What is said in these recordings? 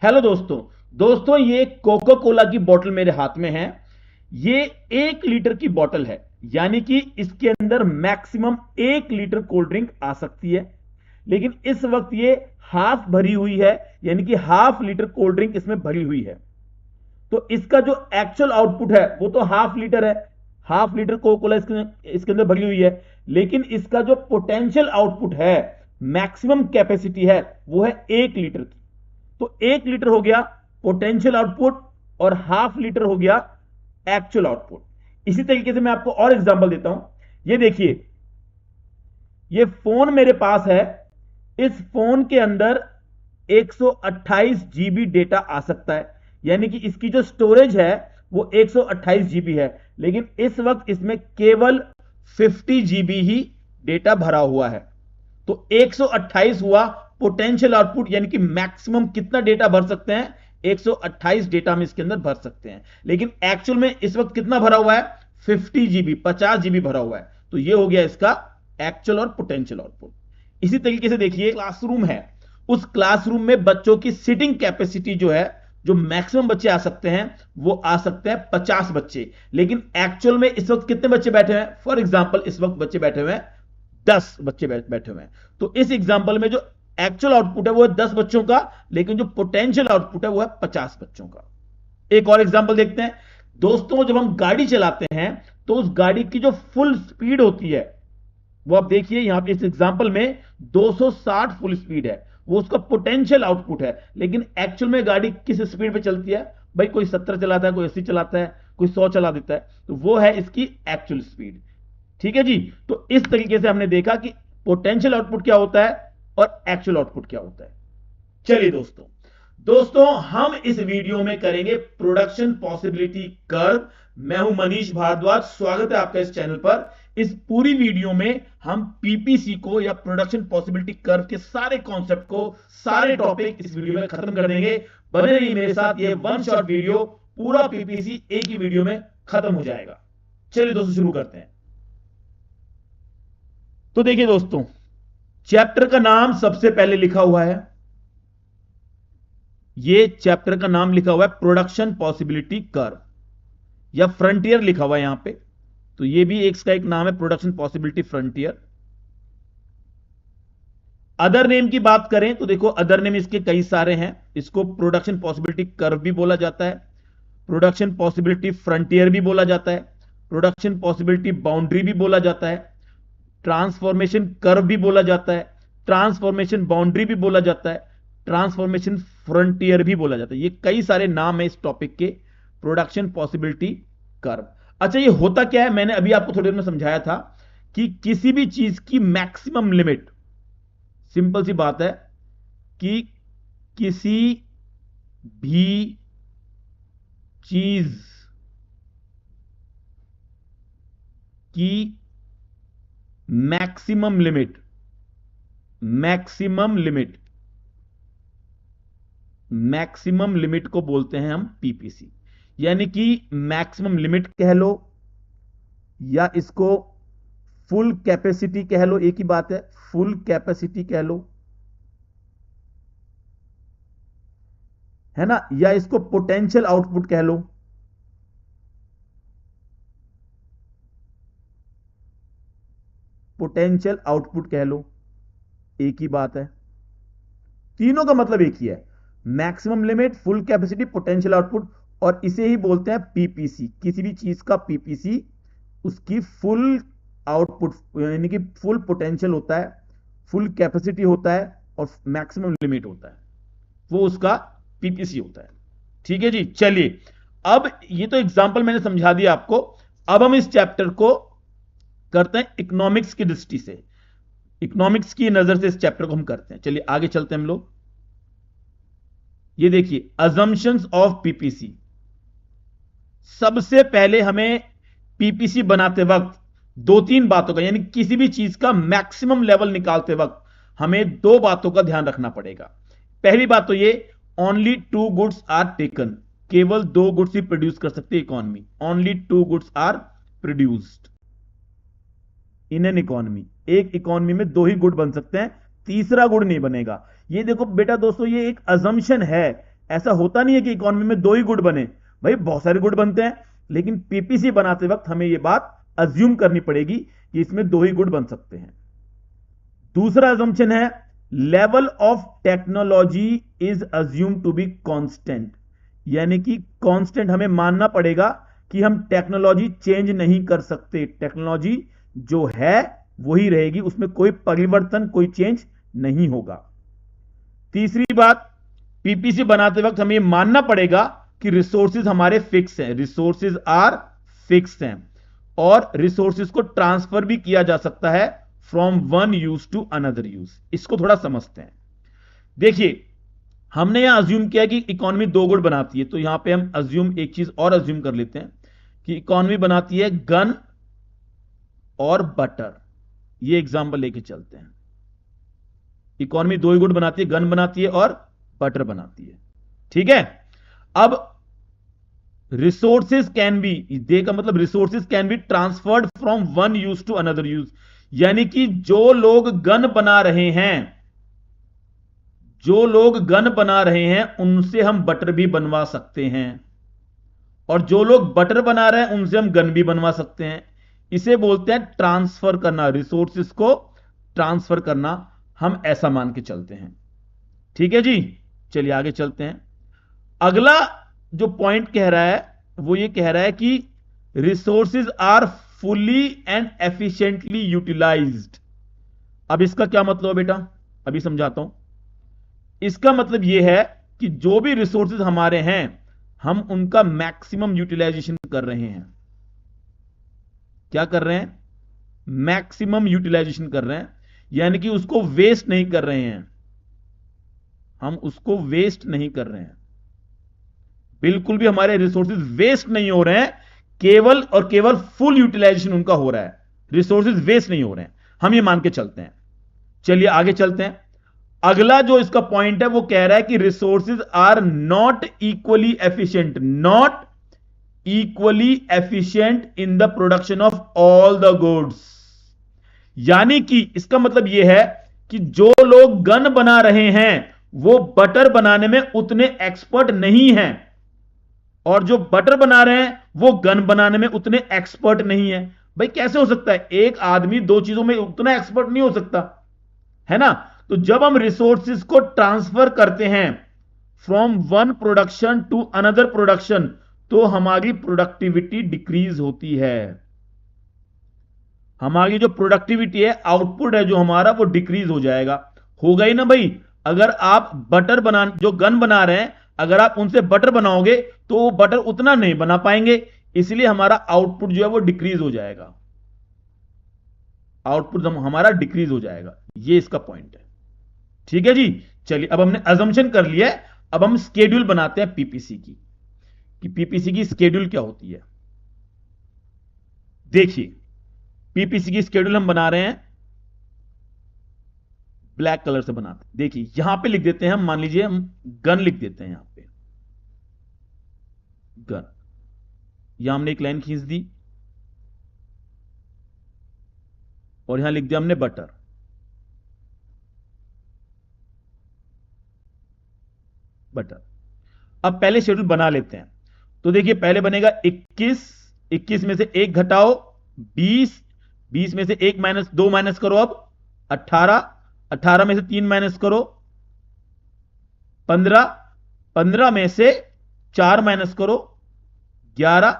Hello दोस्तों। दोस्तों ये कोका कोला की बोतल मेरे हाथ में है। ये 1 लीटर की बोतल है, यानी कि इसके अंदर मैक्सिमम 1 लीटर कोल्ड ड्रिंक आ सकती है। लेकिन इस वक्त ये हाफ भरी हुई है, यानी कि हाफ लीटर कोल्ड ड्रिंक इसमें भरी हुई है। तो इसका जो एक्चुअल आउटपुट है वो तो हाफ लीटर है। हाफ लीटर कोका कोला इसके अंदर भरी हुई है। लेकिन इसका जो पोटेंशियल आउटपुट है, मैक्सिमम कैपेसिटी है, वो है 1 लीटर की। तो 1 लीटर हो गया पोटेंशियल आउटपुट और हाफ लीटर हो गया एक्चुअल आउटपुट। इसी तरीके से मैं आपको और एग्जांपल देता हूं। ये देखिए, ये फोन मेरे पास है। इस फोन के अंदर 128 जीबी डेटा आ सकता है, यानी कि इसकी जो स्टोरेज है वो 128 जीबी है। लेकिन इस वक्त इसमें केवल 50 जीबी ही डेटा भरा हुआ है। तो 128 हुआ पोटेंशियल आउटपुट, यानी कि मैक्सिमम कितना डेटा भर सकते हैं, 128 डेटा हम इसके अंदर भर सकते हैं। लेकिन एक्चुअल में इस वक्त कितना भरा हुआ है, 50 जीबी, 50 जीबी भरा हुआ है। तो ये हो गया इसका एक्चुअल और पोटेंशियल आउटपुट। इसी तरीके से देखिए, क्लासरूम है। उस क्लासरूम में बच्चों की सिटिंग कैपेसिटी जो है, जो मैक्सिमम बच्चे आ सकते हैं, वो आ सकते हैं 50 बच्चे। लेकिन एक्चुअल में इस वक्त कितने बच्चे बैठे हैं, फॉर एग्जाम्पल इस वक्त बच्चे बैठे हुए हैं 10 बच्चे बैठे हुए हैं। तो इस एग्जाम्पल में जो एक्चुअल आउटपुट है वो है 10 बच्चों का, लेकिन जो पोटेंशियल आउटपुट है वो है 50 बच्चों का। एक और एग्जाम्पल देखते हैं। दोस्तों जब हम गाड़ी चलाते हैं तो उस गाड़ी की जो फुल स्पीड होती है, वो आप देखिए यहां पे इस एग्जाम्पल में 260 फुल स्पीड है, वो उसका पोटेंशियल आउटपुट है। लेकिन एक्चुअल में गाड़ी किस स्पीड पे चलती है, भाई कोई 70 चलाता है, कोई 80 चलाता है, कोई 100 चला देता है। तो वो है इसकी एक्चुअल स्पीड। ठीक है जी। तो इस तरीके से हमने देखा कि पोटेंशियल आउटपुट क्या होता है और एक्चुअल आउटपुट क्या होता है। चलिए दोस्तों, हम इस वीडियो में करेंगे प्रोडक्शन पॉसिबिलिटी कर्व। मैं हूं मनीष भारद्वाज, स्वागत है आपका इस चैनल पर। इस पूरी वीडियो में हम पीपीसी को या प्रोडक्शन पॉसिबिलिटी कर्व के सारे कॉन्सेप्ट को, सारे टॉपिक इस वीडियो में खत्म कर देंगे। बने रहिए मेरे साथ, ये वन शॉट वीडियो, पूरा पीपीसी एक ही वीडियो में खत्म हो जाएगा। चलिए दोस्तों शुरू करते हैं। तो देखिए दोस्तों, चैप्टर का नाम सबसे पहले लिखा हुआ है। ये चैप्टर का नाम लिखा हुआ है प्रोडक्शन पॉसिबिलिटी कर्व, या फ्रंटियर लिखा हुआ है यहां पे। तो ये भी इसका एक नाम है, production possibility frontier. Other name की बात करें तो देखो, अदर नेम इसके कई सारे हैं। इसको प्रोडक्शन पॉसिबिलिटी कर्व भी बोला जाता है, प्रोडक्शन पॉसिबिलिटी फ्रंटियर भी बोला जाता है, प्रोडक्शन पॉसिबिलिटी बाउंड्री भी बोला जाता है, ट्रांसफॉर्मेशन कर्व भी बोला जाता है, ट्रांसफॉर्मेशन बाउंड्री भी बोला जाता है, ट्रांसफॉर्मेशन फ्रंटियर भी बोला जाता है। ये कई सारे नाम है इस टॉपिक के, प्रोडक्शन पॉसिबिलिटी कर्व। अच्छा, ये होता क्या है, मैंने अभी आपको थोड़ी देर में समझाया था कि किसी भी चीज की मैक्सिमम लिमिट, सिंपल सी बात है कि किसी भी चीज की maximum limit, maximum limit, maximum limit को बोलते हैं हम पीपीसी। यानी कि मैक्सिमम लिमिट कह लो या इसको फुल कैपेसिटी कह लो, एक ही बात है, फुल कैपेसिटी कह लो, है ना, या इसको पोटेंशियल आउटपुट कह लो, पोटेंशियल आउटपुट कह लो, एक ही बात है। तीनों का मतलब एक ही है, maximum limit, full capacity, potential output. और इसे ही बोलते हैं पीपीसी। किसी भी चीज का पीपीसी उसकी फुल आउटपुट, यानी कि फुल पोटेंशियल होता है, फुल कैपेसिटी होता है और मैक्सिमम लिमिट होता है, वो उसका पीपीसी होता है। ठीक है जी। चलिए, अब ये तो एग्जांपल मैंने समझा दिया आपको। अब हम इस चैप्टर को करते हैं इकोनॉमिक्स की दृष्टि से, इकोनॉमिक्स की नजर से इस चैप्टर को हम करते हैं। चलिए आगे चलते हैं हम लोग। ये देखिए, अजम्पशंस ऑफ पीपीसी। सबसे पहले हमें पीपीसी बनाते वक्त दो तीन बातों का, यानी किसी भी चीज का मैक्सिमम लेवल निकालते वक्त हमें दो बातों का ध्यान रखना पड़ेगा। पहली बात तो ये, ओनली 2 गुड्स आर टेकन। केवल 2 गुड्स ही प्रोड्यूस कर सकती है economy. Only 2 goods are produced in an economy. एक इकोनॉमी में 2 ही गुड बन सकते हैं, तीसरा गुड नहीं बनेगा। ये देखो बेटा दोस्तों, ये एक अजम्पशन है ऐसा होता नहीं है कि इकोनॉमी में 2 ही गुड बने, भाई बहुत सारे गुड बनते हैं, लेकिन पीपीसी बनाते वक्त हमें यह बात अज्यूम करनी पड़ेगी कि इसमें 2 ही गुड बन सकते हैं। दूसरा अजम्पशन है level of technology is assume to be constant, यानी कि कांस्टेंट हमें मानना पड़ेगा कि हम टेक्नोलॉजी चेंज नहीं कर सकते, टेक्नोलॉजी जो है वही रहेगी, उसमें कोई परिवर्तन कोई चेंज नहीं होगा। तीसरी बात, पीपीसी बनाते वक्त हमें मानना पड़ेगा कि रिसोर्सेज हमारे फिक्स हैं, रिसोर्सेज आर फिक्स हैं, और रिसोर्सेज को ट्रांसफर भी किया जा सकता है from one use to another use. इसको थोड़ा समझते हैं। देखिए, हमने यहां अज्यूम किया कि इकोनॉमी 2 गुड बनाती है, तो यहां पे हम अज्यूम एक चीज और अज्यूम कर लेते हैं कि इकोनॉमी बनाती है गन और बटर। ये एग्जांपल लेके चलते हैं। इकोनॉमी 2 ही गुड बनाती है, गन बनाती है और बटर बनाती है, ठीक है। अब रिसोर्सेज कैन बी, दे का मतलब resources can be transferred from one use to another use, यानी कि जो लोग गन बना रहे हैं, जो लोग गन बना रहे हैं उनसे हम बटर भी बनवा सकते हैं, और जो लोग बटर बना रहे हैं उनसे हम गन भी बनवा सकते हैं। इसे बोलते हैं ट्रांसफर करना, रिसोर्सेज को ट्रांसफर करना, हम ऐसा मान के चलते हैं, ठीक है जी। चलिए आगे चलते हैं। अगला जो पॉइंट कह रहा है वो ये कह रहा है कि resources are fully and efficiently utilised. अब इसका क्या मतलब है बेटा, अभी समझाता हूं। इसका मतलब यह है कि जो भी रिसोर्सेज हमारे हैं हम उनका मैक्सिमम यूटिलाइजेशन कर रहे हैं। क्या कर रहे हैं? मैक्सिमम यूटिलाइजेशन कर रहे हैं, यानी कि उसको वेस्ट नहीं कर रहे हैं, हम उसको वेस्ट नहीं कर रहे हैं, बिल्कुल भी हमारे रिसोर्सेज वेस्ट नहीं हो रहे हैं, केवल और केवल फुल यूटिलाइजेशन उनका हो रहा है, रिसोर्सेज वेस्ट नहीं हो रहे हैं, हम ये मान के चलते हैं। चलिए आगे चलते हैं। अगला जो इसका पॉइंट है वो कह रहा है कि resources are not equally efficient, not equally efficient in the production of all the goods. यानी कि इसका मतलब यह है कि जो लोग गन बना रहे हैं वो बटर बनाने में उतने एक्सपर्ट नहीं हैं, और जो बटर बना रहे हैं वो गन बनाने में उतने एक्सपर्ट नहीं है। भाई कैसे हो सकता है? एक आदमी 2 चीजों में उतना एक्सपर्ट नहीं हो सकता, है ना। तो जब हम रिसोर्सेज को ट्रांसफर करते हैं from one production to another production, तो हमारी प्रोडक्टिविटी डिक्रीज होती है, हमारी जो प्रोडक्टिविटी है, आउटपुट है जो हमारा, वो डिक्रीज हो जाएगा। होगा ही ना भाई। अगर आप बटर बना, जो गन बना रहे हैं, अगर आप उनसे बटर बनाओगे तो वो बटर उतना नहीं बना पाएंगे, इसलिए हमारा आउटपुट जो है वो डिक्रीज हो जाएगा, आउटपुट हमारा डिक्रीज हो जाएगा। ये इसका पॉइंट है, ठीक है जी। चलिए अब हमने अजम्पशन कर लिया है, अब हम स्केड्यूल बनाते हैं पीपीसी की, कि पीपीसी की स्केड्यूल क्या होती है। देखिए, पीपीसी की स्केड्यूल हम बना रहे हैं, ब्लैक कलर से बनाते हैं। देखिए यहां पे लिख देते हैं हम, मान लीजिए हम गन लिख देते हैं, यहां पे गन, यहां हमने एक लाइन खींच दी और यहां लिख दिया हमने बटर। बटर अब पहले शेड्यूल बना लेते हैं। तो देखिए पहले बनेगा 21, 21 में से 1 घटाओ 20, 20 में से 1 माइनस 2 माइनस करो, अब 18, 18 में से 3 माइनस करो 15, 15 में से 4 माइनस करो 11,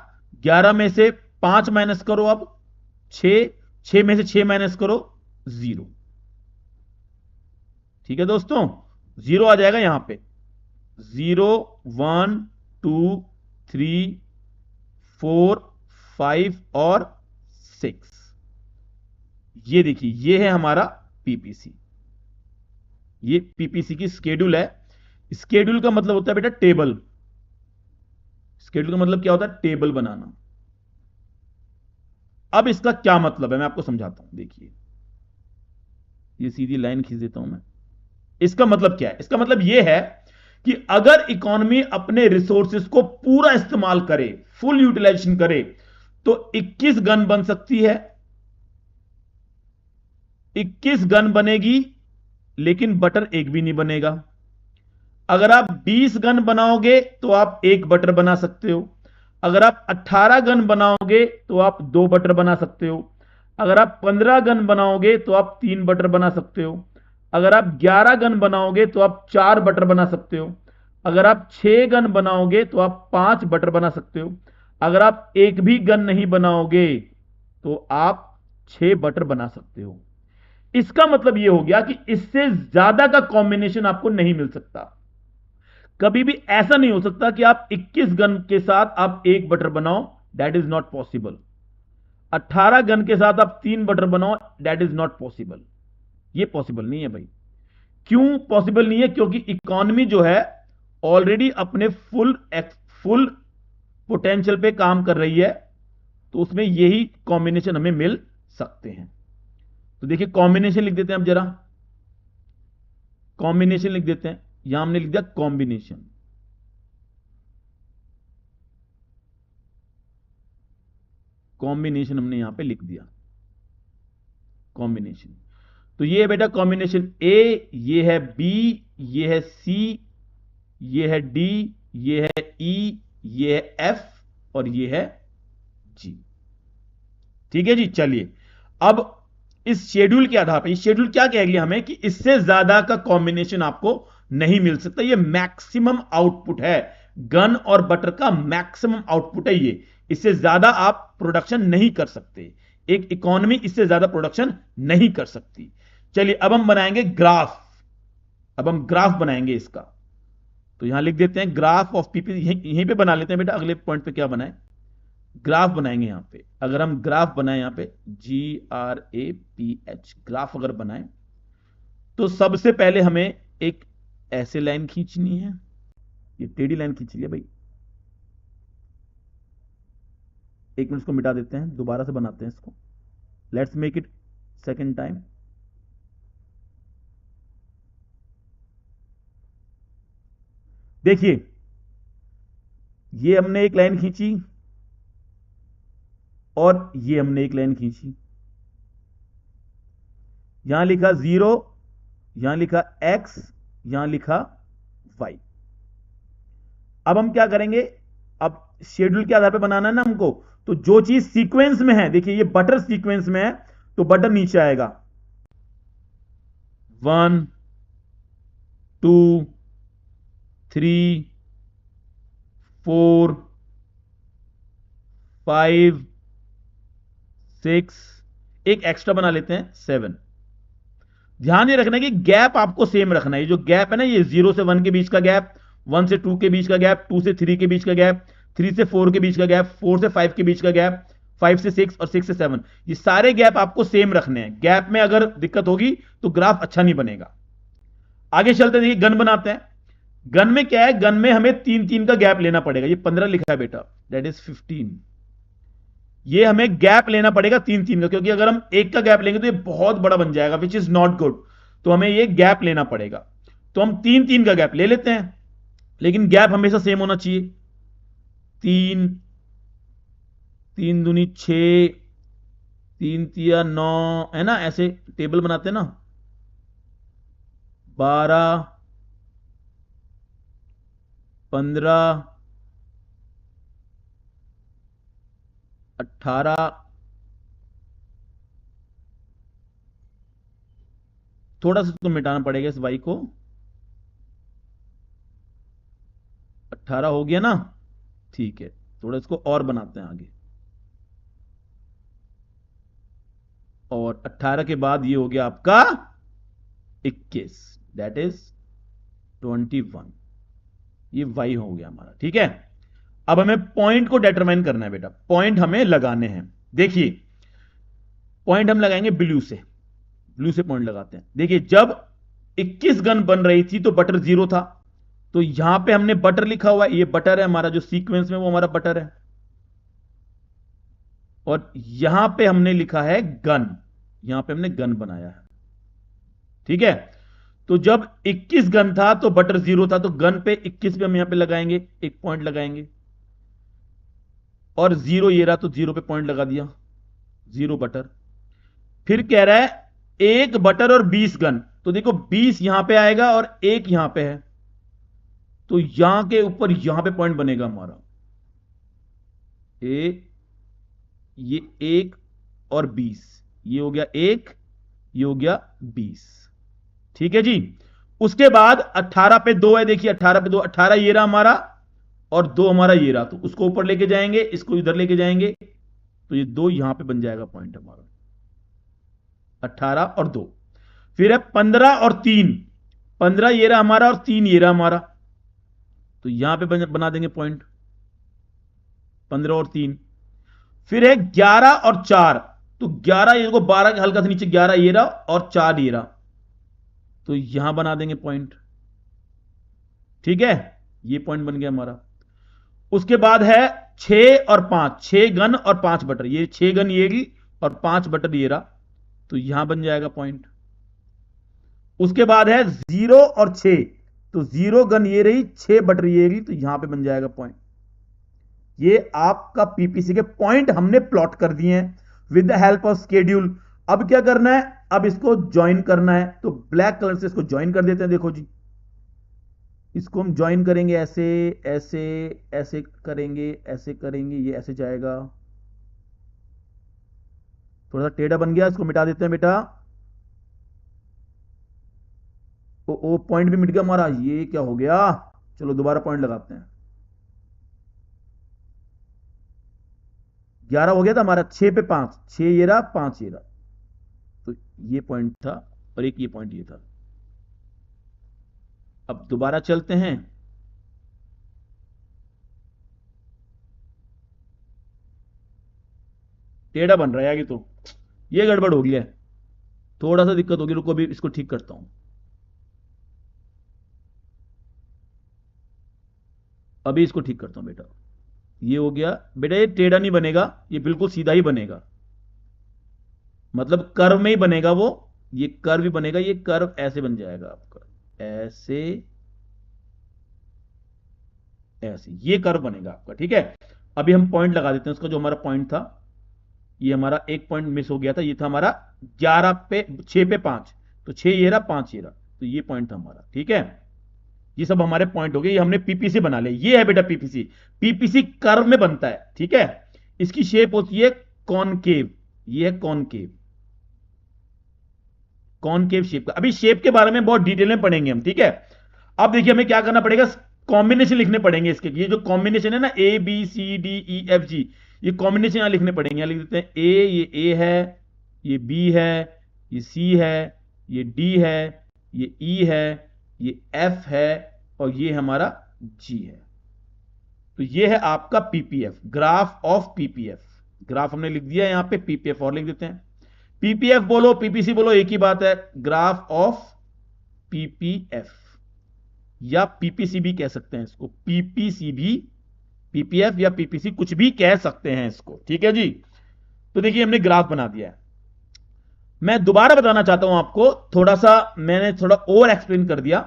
11 में से 5 माइनस करो अब 6, 6 में से 6 माइनस करो 0। ठीक है दोस्तों, 0 आ जाएगा यहां पे, 0 1 2 3 4 5 और 6। ये देखिए ये है हमारा पीपीसी, ये पीपीसी की स्केड्यूल है। स्केड्यूल का मतलब होता है बेटा टेबल, स्केड्यूल का मतलब क्या होता है? टेबल बनाना। अब इसका क्या मतलब है मैं आपको समझाता हूं। देखिए ये सीधी लाइन खींच देता हूं मैं। इसका मतलब क्या है? इसका मतलब यह है कि अगर इकोनॉमी अपने रिसोर्सेज को पूरा इस्तेमाल करे, फुल यूटिलाइजेशन करे, तो 21 गन बन सकती है, 21 गन बनेगी, लेकिन बटर एक भी नहीं बनेगा। अगर आप 20 गन बनाओगे तो आप एक बटर बना सकते हो। अगर आप 18 गन बनाओगे तो आप दो बटर बना सकते हो। अगर आप 15 गन बनाओगे तो आप तीन बटर बना सकते हो। अगर आप 11 गन बनाओगे तो आप चार बटर बना सकते हो। अगर आप 6 गन बनाओगे तो आप पांच बटर बना सकते हो। अगर आप एक भी गन नहीं बनाओगे तो आप 6 बटर बना सकते हो। इसका मतलब यह हो गया कि इससे ज्यादा का कॉम्बिनेशन आपको नहीं मिल सकता। कभी भी ऐसा नहीं हो सकता कि आप 21 गन के साथ आप एक बटर बनाओ, that is not possible. 18 gun के साथ आप तीन बटर बनाओ, दैट इज नॉट पॉसिबल। ये पॉसिबल नहीं है भाई। क्यों पॉसिबल नहीं है? क्योंकि इकोनॉमी जो है ऑलरेडी अपने फुल पोटेंशियल पे काम कर रही है, तो उसमें यही कॉम्बिनेशन हमें मिल सकते हैं। तो देखिए कॉम्बिनेशन लिख देते हैं अब जरा, कॉम्बिनेशन लिख देते हैं। यहां हमने लिख दिया कॉम्बिनेशन। कॉम्बिनेशन हमने यहां पे लिख दिया, कॉम्बिनेशन। तो ये है बेटा कॉम्बिनेशन ए, ये है बी, ये है सी, ये है डी, ये है ई, ये है एफ और ये है जी। ठीक है जी। चलिए अब इस शेड्यूल के आधार पर, इस शेड्यूल क्या कह गया हमें कि इससे ज्यादा का कॉम्बिनेशन आपको नहीं मिल सकता। ये मैक्सिमम आउटपुट है, गन और बटर का मैक्सिमम आउटपुट है ये। इससे ज्यादा आप प्रोडक्शन नहीं कर सकते, एक इकोनॉमी इससे ज्यादा प्रोडक्शन नहीं कर सकती। चलिए अब हम बनाएंगे ग्राफ। अब हम ग्राफ बनाएंगे इसका। तो यहां लिख देते हैं ग्राफ ऑफ पीपी। यहीं पे बना लेते हैं बेटा, अगले पॉइंट पे क्या बनाए, ग्राफ बनाएंगे यहां पे। अगर हम ग्राफ बनाए यहां पे GRAPH, ग्राफ अगर बनाए तो सबसे पहले हमें एक ऐसे लाइन खींचनी है। ये टेढ़ी लाइन खींच लिया भाई। एक मिनट इसको मिटा देते हैं, दोबारा से बनाते हैं इसको। Let's make it second time. देखिए ये हमने एक लाइन खींची और ये हमने एक लाइन खींची। यहां लिखा 0, यहां लिखा x, यहां लिखा y। अब हम क्या करेंगे, अब शेड्यूल के आधार पर बनाना है ना हमको, तो जो चीज सीक्वेंस में है, देखिए ये बटर सीक्वेंस में है तो बटर नीचे आएगा। 1 2 3 4 5 6, एक एक्स्ट्रा बना लेते हैं 7। ध्यान ये रखना है कि गैप आपको सेम रखना है। ये जो गैप है ना, ये 0 से 1 के बीच का गैप, 1 से 2 के बीच का गैप, 2 से 3 के बीच का गैप, 3 से 4 के बीच का गैप, 4 से 5 के बीच का गैप, 5 से 6 और 6 से 7, ये सारे गैप आपको सेम रखने हैं। गैप में अगर दिक्कत होगी तो ग्राफ अच्छा नहीं बनेगा। आगे चलते देखिए गन बनाते हैं। गन में क्या है, गन में हमें 3-3 का गैप लेना पड़ेगा। ये 15 लिखा है बेटा, दैट इज 15। ये हमें गैप लेना पड़ेगा 3-3 का, क्योंकि अगर हम एक का गैप लेंगे तो ये बहुत बड़ा बन जाएगा, विच इज नॉट गुड। तो हमें ये गैप लेना पड़ेगा। तो हम 3-3 का गैप ले लेते हैं, लेकिन गैप हमेशा सेम होना चाहिए। 3 3 दूनी 6, 3 तिया 9, है ना, ऐसे टेबल बनाते हैं ना। 12 15 18, थोड़ा सा तो मिटाना पड़ेगा इस वाई को। 18 हो गया ना, ठीक है। थोड़ा इसको और बनाते हैं आगे, और 18 के बाद ये हो गया आपका 21, दैट इज 21। ये वाई हो गया हमारा, ठीक है। अब हमें पॉइंट को डिटरमाइन करना है बेटा, पॉइंट हमें लगाने हैं। देखिए पॉइंट हम लगाएंगे ब्लू से, ब्लू से पॉइंट लगाते हैं। देखिए जब 21 गन बन रही थी तो बटर 0 था, तो यहां पे हमने बटर लिखा हुआ है, ये बटर है हमारा, जो सीक्वेंस में वो हमारा बटर है। और यहां पे हमने लिखा है गन, यहां पे हमने गन बनाया है, ठीक है। तो जब 21 गन था तो बटर 0 था, तो गन पे 21 पे हम यहां पे लगाएंगे, एक पॉइंट लगाएंगे। और 0 ये रहा, तो 0 पे पॉइंट लगा दिया, 0 बटर। फिर कह रहा है एक बटर और 20 गन, तो देखो 20 यहां पे आएगा और एक यहां पे है, तो यहां के ऊपर यहां पे पॉइंट बनेगा हमारा ये 1 और 20, ये हो गया 1, ये हो गया 20। ठीक है जी। उसके बाद 18 पे 2 है, देखिए 18 पे 2, 18 ये रहा हमारा और 2 हमारा ये रहा, तो उसको ऊपर लेके जाएंगे, इसको इधर लेके जाएंगे, तो ये 2 यहां पे बन जाएगा पॉइंट हमारा, 18 और 2। फिर है 15 और 3, 15 ये रहा हमारा और 3 ये रहा हमारा, तो यहां पे बना देंगे पॉइंट 15 और 3। फिर है 11 और 4, तो 11 ये को 12 के हल्का से नीचे 11 ये रहा और 4 ये रहा, तो यहां बना देंगे पॉइंट। ठीक है, ये पॉइंट बन गया हमारा। उसके बाद है 6 और 5, 6 घन और 5 बटर, ये 6 घन ये रही और 5 बटर ये रहा, तो यहां बन जाएगा पॉइंट। उसके बाद है 0 और 6, तो 0 घन ये रही, 6 बटर ये रही, तो यहां पे बन जाएगा पॉइंट। ये आपका पीपीसी के पॉइंट हमने प्लॉट कर दिए हैं with the help of schedule. अब क्या करना है, अब इसको ज्वाइन करना है, तो ब्लैक कलर से इसको ज्वाइन कर देते हैं। देखो जी, इसको हम ज्वाइन करेंगे, ऐसे ऐसे ऐसे करेंगे, ऐसे करेंगे, ये ऐसे जाएगा, थोड़ा सा टेढ़ा बन गया, इसको मिटा देते हैं बेटा। ओ पॉइंट भी मिट गया हमारा, ये क्या हो गया, चलो दोबारा पॉइंट लगाते हैं। 11 हो गया था हमारा, 6 पे 5, 6 ये रहा, 5 ये रहा, तो ये पॉइंट था और एक ये पॉइंट ये था। अब दोबारा चलते हैं, टेढ़ा बन रहा है, तो ये गड़बड़ हो गया है, थोड़ा सा दिक्कत होगी, रुको अभी इसको ठीक करता हूं। अभी इसको ठीक करता हूं बेटा, ये हो गया बेटा, ये टेढ़ा नहीं बनेगा, ये बिल्कुल सीधा ही बनेगा, मतलब कर्व में ही बनेगा वो, ये कर्व ही बनेगा, ये कर्व ऐसे बन जाएगा आपका, ऐसे ऐसे ये कर्व बनेगा आपका। ठीक है, अभी हम पॉइंट लगा देते हैं उसका, जो हमारा पॉइंट था, ये हमारा एक पॉइंट मिस हो गया था, ये था हमारा 11 पे 6 पे 5, तो 6 ये रहा, 5 ये रहा, तो ये पॉइंट था हमारा। ठीक है, ये सब हमारे पॉइंट हो गए, ये हमने पीपीसी बना लिया। ये है बेटा पीपीसी, पीपीसी कर्व में बनता है। ठीक है, इसकी शेप होती है कॉनकेव, ये है कॉनकेव, कॉनकेव शेप का। अभी शेप के बारे में बहुत डिटेल में पढ़ेंगे हम। ठीक है, अब देखिए हमें क्या करना पड़ेगा, कॉम्बिनेशन लिखने पड़ेंगे इसके, ये जो कॉम्बिनेशन है ना, A B C D E F G, ये कॉम्बिनेशन यहां लिखने पड़ेंगे। यहां लिख देते हैं ए, ये ए है, ये बी है, ये सी है, ये डी है, ये ई है, ये एफ है और ये हमारा जी है। तो ये है आपका PPF, graph of PPF. Graph हमने लिख दिया यहां पे, पीपीएफ और लिख देते हैं। पीपीएफ बोलो पीपीसी बोलो एक ही बात है, ग्राफ ऑफ पीपीएफ, या पीपीसी भी कह सकते हैं इसको, पीपीसी भी, पीपीएफ या पीपीसी कुछ भी कह सकते हैं इसको। ठीक है जी, तो देखिए हमने ग्राफ बना दिया है। मैं दोबारा बताना चाहता हूं आपको, थोड़ा सा मैंने थोड़ा ओवर एक्सप्लेन कर दिया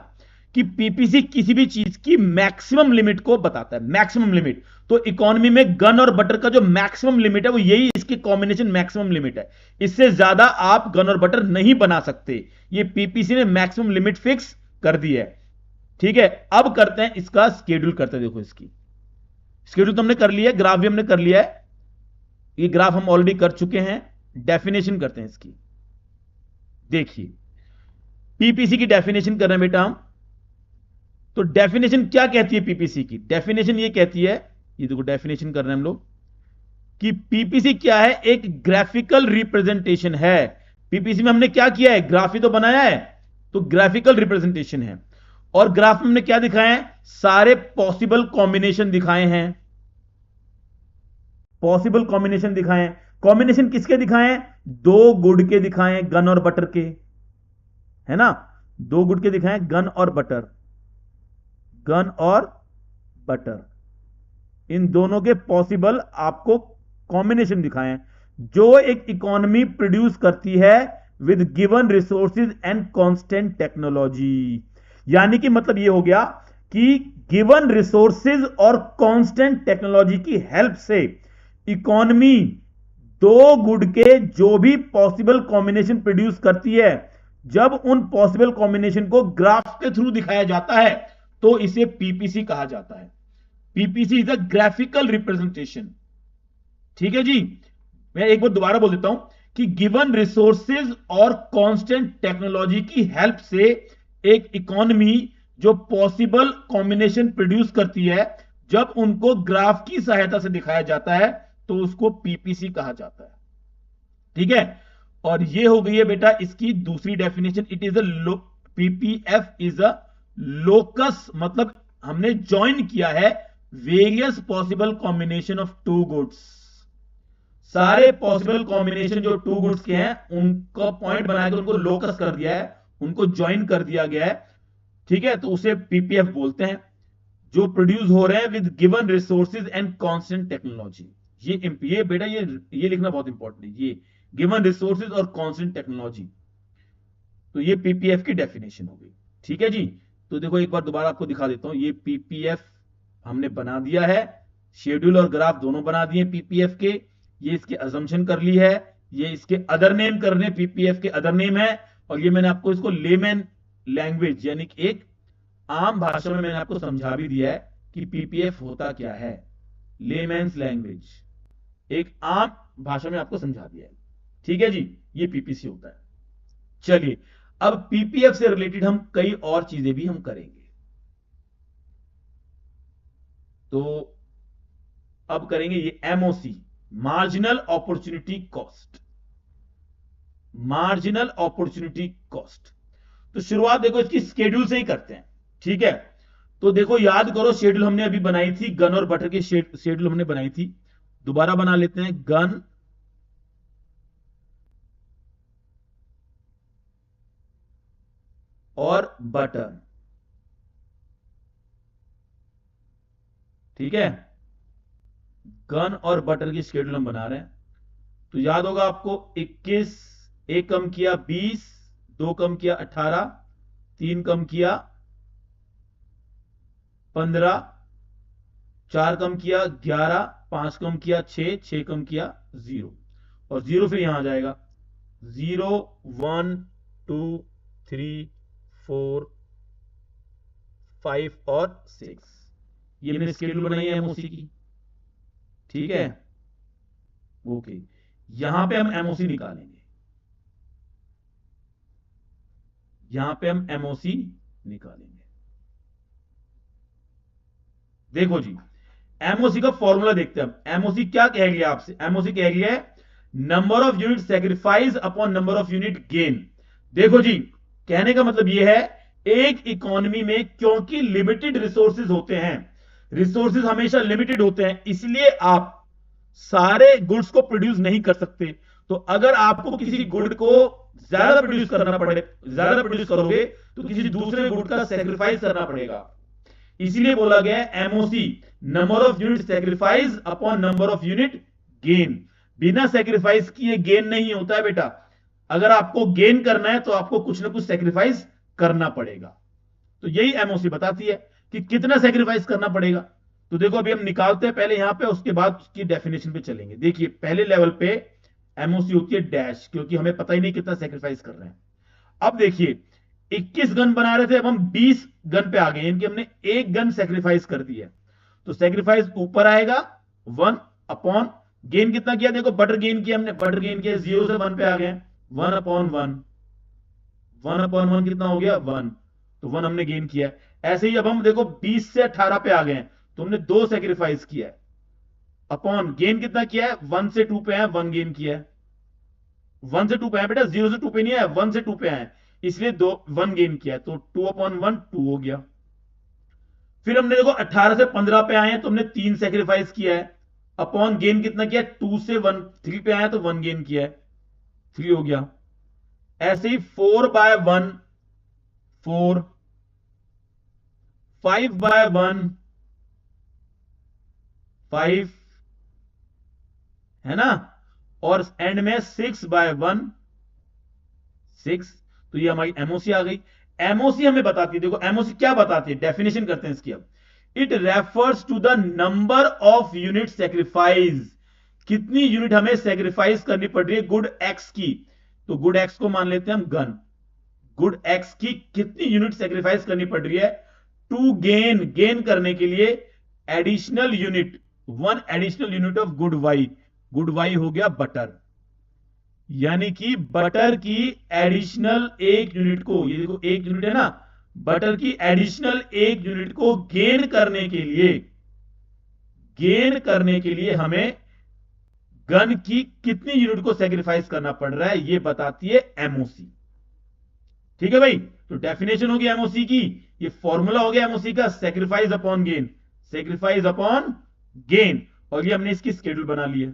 कि पीपीसी किसी भी चीज की मैक्सिमम लिमिट को बताता है, मैक्सिमम लिमिट। तो इकोनॉमी में गन और बटर का जो मैक्सिमम लिमिट है वो यही इसकी कॉम्बिनेशन मैक्सिमम लिमिट है, इससे ज्यादा आप गन और बटर नहीं बना सकते, ये पीपीसी ने मैक्सिमम लिमिट फिक्स कर दी है। ठीक है, अब करते हैं इसका स्केड्यूल करते हैं। देखो इसकी स्केड्यूल तो हमने कर लिया है, ग्राफ भी हमने कर लिया है, ये ग्राफ हम ऑलरेडी कर चुके हैं। डेफिनेशन करते हैं इसकी। देखिए पीपीसी की डेफिनेशन कर रहे हैं बेटा हम, तो डेफिनेशन क्या कहती है पीपीसी की, डेफिनेशन ये कहती है, ये देखो डेफिनेशन कर रहे हैं हम लोग कि पीपीसी क्या है, एक ग्राफिकल रिप्रेजेंटेशन है। पीपीसी में हमने क्या किया है, ग्राफ ही तो बनाया है, तो ग्राफिकल रिप्रेजेंटेशन है। और ग्राफ में हमने क्या दिखाया है, सारे पॉसिबल कॉम्बिनेशन दिखाए हैं, पॉसिबल कॉम्बिनेशन दिखाए हैं। कॉम्बिनेशन किसके दिखाए हैं, 2 गुड के दिखाए हैं, गन और बटर के, है ना, 2 गुड के दिखाए हैं, गन और बटर, गन और बटर, इन दोनों के पॉसिबल आपको कॉम्बिनेशन दिखाए हैं, जो एक इकोनॉमी प्रोड्यूस करती है with given resources and constant technology. यानी कि मतलब ये हो गया कि गिवन रिसोर्सेज और कांस्टेंट टेक्नोलॉजी की हेल्प से इकोनॉमी 2 गुड के जो भी पॉसिबल कॉम्बिनेशन प्रोड्यूस करती है, जब उन पॉसिबल कॉम्बिनेशन को ग्राफ के थ्रू दिखाया जाता है तो इसे पीपीसी कहा जाता है। PPC is a graphical representation. ठीक है जी। मैं एक बार दोबारा बोल देता हूं कि गिवन रिसोर्सेज और कांस्टेंट टेक्नोलॉजी की हेल्प से एक इकोनॉमी जो पॉसिबल कॉम्बिनेशन प्रोड्यूस करती है, जब उनको ग्राफ की सहायता से दिखाया जाता है तो उसको पीपीसी कहा जाता है। ठीक है। और ये हो गई है बेटा इसकी दूसरी definition. It is a PPF is a locus, मतलब हमने ज्वाइन किया है various possible combination of two goods. सारे पॉसिबल कॉम्बिनेशन जो टू गुड्स के हैं उनको पॉइंट बनाकर उनको लोकस कर दिया है, उनको ज्वाइन कर दिया गया है। ठीक है, तो उसे पीपीएफ बोलते हैं, जो प्रोड्यूस हो रहे हैं with given resources and constant technology. ये बेटा ये लिखना बहुत इंपॉर्टेंट है, ये गिवन रिसोर्सेज और कांस्टेंट टेक्नोलॉजी। तो ये पीपीएफ की डेफिनेशन हो गई। ठीक है जी। तो देखो एक बार दोबारा आपको दिखा देता हूं, ये पीपीएफ हमने बना दिया है, शेड्यूल और ग्राफ दोनों बना दिए पीपीएफ के। ये इसके अजम्पशन कर ली है, ये इसके अदर नेम करने, पीपीएफ के अदर नेम है। और ये मैंने आपको इसको लेमैन लैंग्वेज यानी कि एक आम भाषा में मैंने आपको समझा भी दिया है कि पीपीएफ होता क्या है। लेमैन्स लैंग्वेज एक आम भाषा में आपको समझा दिया है। ठीक है जी, ये पीपीसी होता है। चलिए अब पीपीएफ से रिलेटेड हम कई और चीजें भी हम करेंगे। तो अब करेंगे ये MOC, marginal opportunity cost. Marginal opportunity cost, तो शुरुआत देखो इसकी शेड्यूल से ही करते हैं। ठीक है, तो देखो याद करो शेड्यूल हमने अभी बनाई थी, गन और बटर की शेड्यूल हमने बनाई थी। दोबारा बना लेते हैं, गन और बटर। ठीक है, गन और बटर की शेड्यूल हम बना रहे हैं। तो याद होगा आपको 21, एक कम किया 20, दो कम किया 18, तीन कम किया 15, चार कम किया 11, पांच कम किया 6, 6 कम किया 0, और 0 फिर यहां आ जाएगा 0 1 2 3 4 5 और 6। ये मैंने स्केड्यूल बनाई है एमओसी की। ठीक है, ओके। यहां पे हम एमओसी निकालेंगे, यहां पे हम एमओसी निकालेंगे। देखो जी, एमओसी का फॉर्मूला देखते हैं हम। एमओसी क्या कह गया आपसे? एमओसी कह गया है number of unit sacrifice upon number of unit gain. देखो जी, कहने का मतलब यह है एक इकोनॉमी में क्योंकि लिमिटेड रिसोर्सेज होते हैं, रिसोर्सेज हमेशा लिमिटेड होते हैं, इसलिए आप सारे गुड्स को प्रोड्यूस नहीं कर सकते। तो अगर आपको किसी गुड को ज्यादा प्रोड्यूस करना पड़े, ज्यादा प्रोड्यूस करोगे तो किसी दूसरे गुड का सेक्रीफाइस करना पड़ेगा। इसीलिए बोला गया है MOC number of unit sacrifice upon number of unit gain. बिना सेक्रीफाइस किए गेन नहीं होता है बेटा। अगर आपको गेन करना है तो आपको कुछ ना कुछ सेक्रीफाइस करना पड़ेगा। तो यही एमओसी बताती है कि कितना सेक्रीफाइस करना पड़ेगा। तो देखो अभी हम निकालते हैं पहले यहां पे, उसके बाद उसकी डेफिनेशन पे चलेंगे। देखिए पहले लेवल पे एमओसी होती है डैश, क्योंकि हमें पता ही नहीं कितना सेक्रीफाइस कर रहे हैं। अब देखिए 21 गन बना रहे थे, अब हम 20 गन पे आ गए, यानी कि हमने एक गन सेक्रीफाइस कर दी है। तो सेक्रीफाइस ऊपर आएगा 1 अपॉन गेन कितना किया? देखो बटर गेन किया हमने, बटर गेन किया 0 से 1 पे आ गए 1 अपॉन 1, 1 अपॉन 1 कितना हो गया 1, तो 1 हमने गेन किया। ऐसे ही अब हम देखो 20 से 18 पे आ गए, तो हमने 2 सेक्रीफाइस किया है, अपॉन गेन कितना किया है 1 से 2 पे आए 1 गेन किया है। 1 से 2 पे आए बेटा, 0 से 2 पे नहीं आया, 1 से 2 पे आए, इसलिए 1 गेन किया है, तो 2 अपॉन 1 2 हो गया। फिर हमने देखो 18 से 15 पे आए हैं तो हमने 3 सेक्रीफाइस किया है, अपॉन गेन कितना किया 2 से 1 3 पे आया तो 1 गेन किया है, 3 हो गया। ऐसे ही 4 बाय 1 4, 5 बाय 1 5 है ना, और एंड में 6 बाय 1 6। तो ये हमारी एमओसी आ गई। एमओसी हमें बताती है, देखो एमओसी क्या बताती है, डेफिनेशन करते हैं इसकी। अब it refers to the number of unit sacrifice, कितनी यूनिट हमें सेक्रीफाइस करनी पड़ रही है गुड एक्स की। तो गुड एक्स को मान लेते हैं हम गन, गुड एक्स की कितनी यूनिट सेक्रीफाइस करनी पड़ रही है टू गेन करने के लिए additional unit, 1 additional unit of good Y हो गया बटर, यानी कि बटर की एडिशनल 1 यूनिट को, ये देखो 1 यूनिट है ना, बटर की एडिशनल 1 यूनिट को गेन करने के लिए हमें गन की कितनी यूनिट को सेक्रीफाइस करना पड़ रहा है, ये बताती है एमओसी। ठीक है भाई, तो डेफिनेशन होगी एमओसी की, ये फॉर्मूला हो गया एमओसी का, सेक्रीफाइस अपॉन गेन, और ये हमने इसकी स्केड्यूल बना ली है।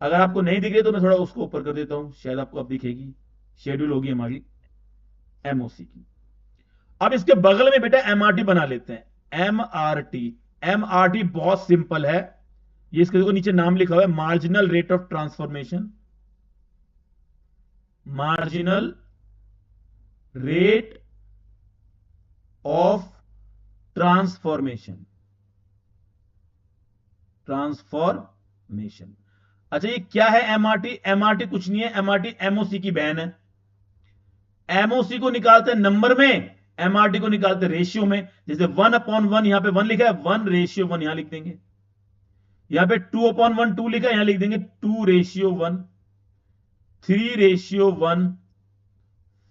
अगर आपको नहीं दिख रही तो मैं थोड़ा उसको ऊपर कर देता हूं, शायद आपको अब दिखेगी। शेड्यूल होगी हमारी एमओसी की। अब इसके बगल में बेटा एमआरटी बना लेते हैं। एमआरटी बहुत सिंपल है, ये इसके देखो नीचे नाम लिखा हुआ है, marginal rate of transformation, marginal rate of transformation. अच्छा, ये क्या है एमआरटी? एमआरटी कुछ नहीं है, एमआरटी एमओसी की बहन है। एमओसी को निकालते हैं नंबर में, एमआरटी को निकालते हैं रेशियो में। जैसे 1/1, यहां पे 1 लिखा है, 1:1 यहां लिख देंगे। यहां पे 2/1 2 लिखा है, यहां लिख देंगे 2:1, 3:1,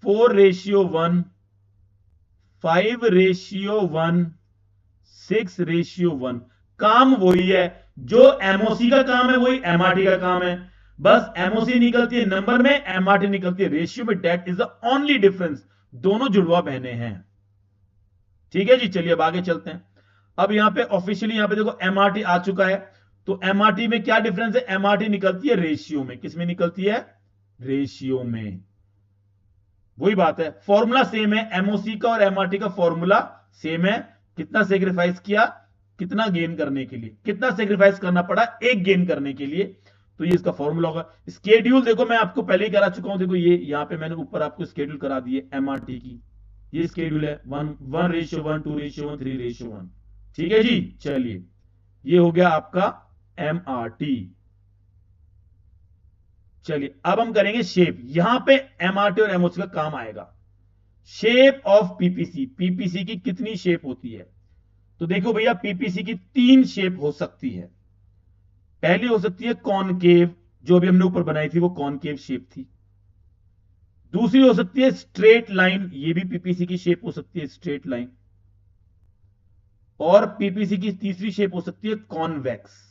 4:1, 5:1, 6:1। काम वही है, जो एमओसी का काम है वही एमआरटी का काम है, बस एमओसी निकलती है नंबर में, एमआरटी निकलती है रेशियो में। That is the only difference, दोनों जुड़वा बहने हैं। ठीक है जी, चलिए अब आगे चलते हैं। अब यहां पे ऑफिशियली यहां पे देखो एमआरटी आ चुका है, तो एमआरटी में क्या डिफरेंस है? एमआरटी निकलती है रेशियो में। किस में निकलती है? रेशियो में। वही बात है, फॉर्मूला सेम है, एमओसी का और एमआरटी का फॉर्मूला सेम है। कितना सेक्रीफाइस किया, कितना गेन करने के लिए, कितना सेक्रीफाइस करना पड़ा 1 गेन करने के लिए, तो ये इसका फॉर्मूला होगा। स्केड्यूल देखो मैं आपको पहले ही करा चुका हूं, देखो ये यहां पे मैंने ऊपर आपको स्केड्यूल करा दी है एमआरटी की। ये स्केड्यूल है 1:1, 2:1, 3:1। ठीक है जी, चलिए ये हो गया आपका एमआरटी। चलिए अब हम करेंगे शेप। यहां पे एमआरटी और एमओसी का काम आएगा। शेप ऑफ पीपीसी, पीपीसी की कितनी शेप होती है? तो देखो भैया, पीपीसी की 3 शेप हो सकती है। पहली हो सकती है कॉनकेव, जो अभी हमने ऊपर बनाई थी वो कॉनकेव शेप थी। दूसरी हो सकती है स्ट्रेट लाइन, ये भी पीपीसी की शेप हो सकती है, स्ट्रेट लाइन। और पीपीसी की तीसरी शेप हो सकती है कॉन्वेक्स।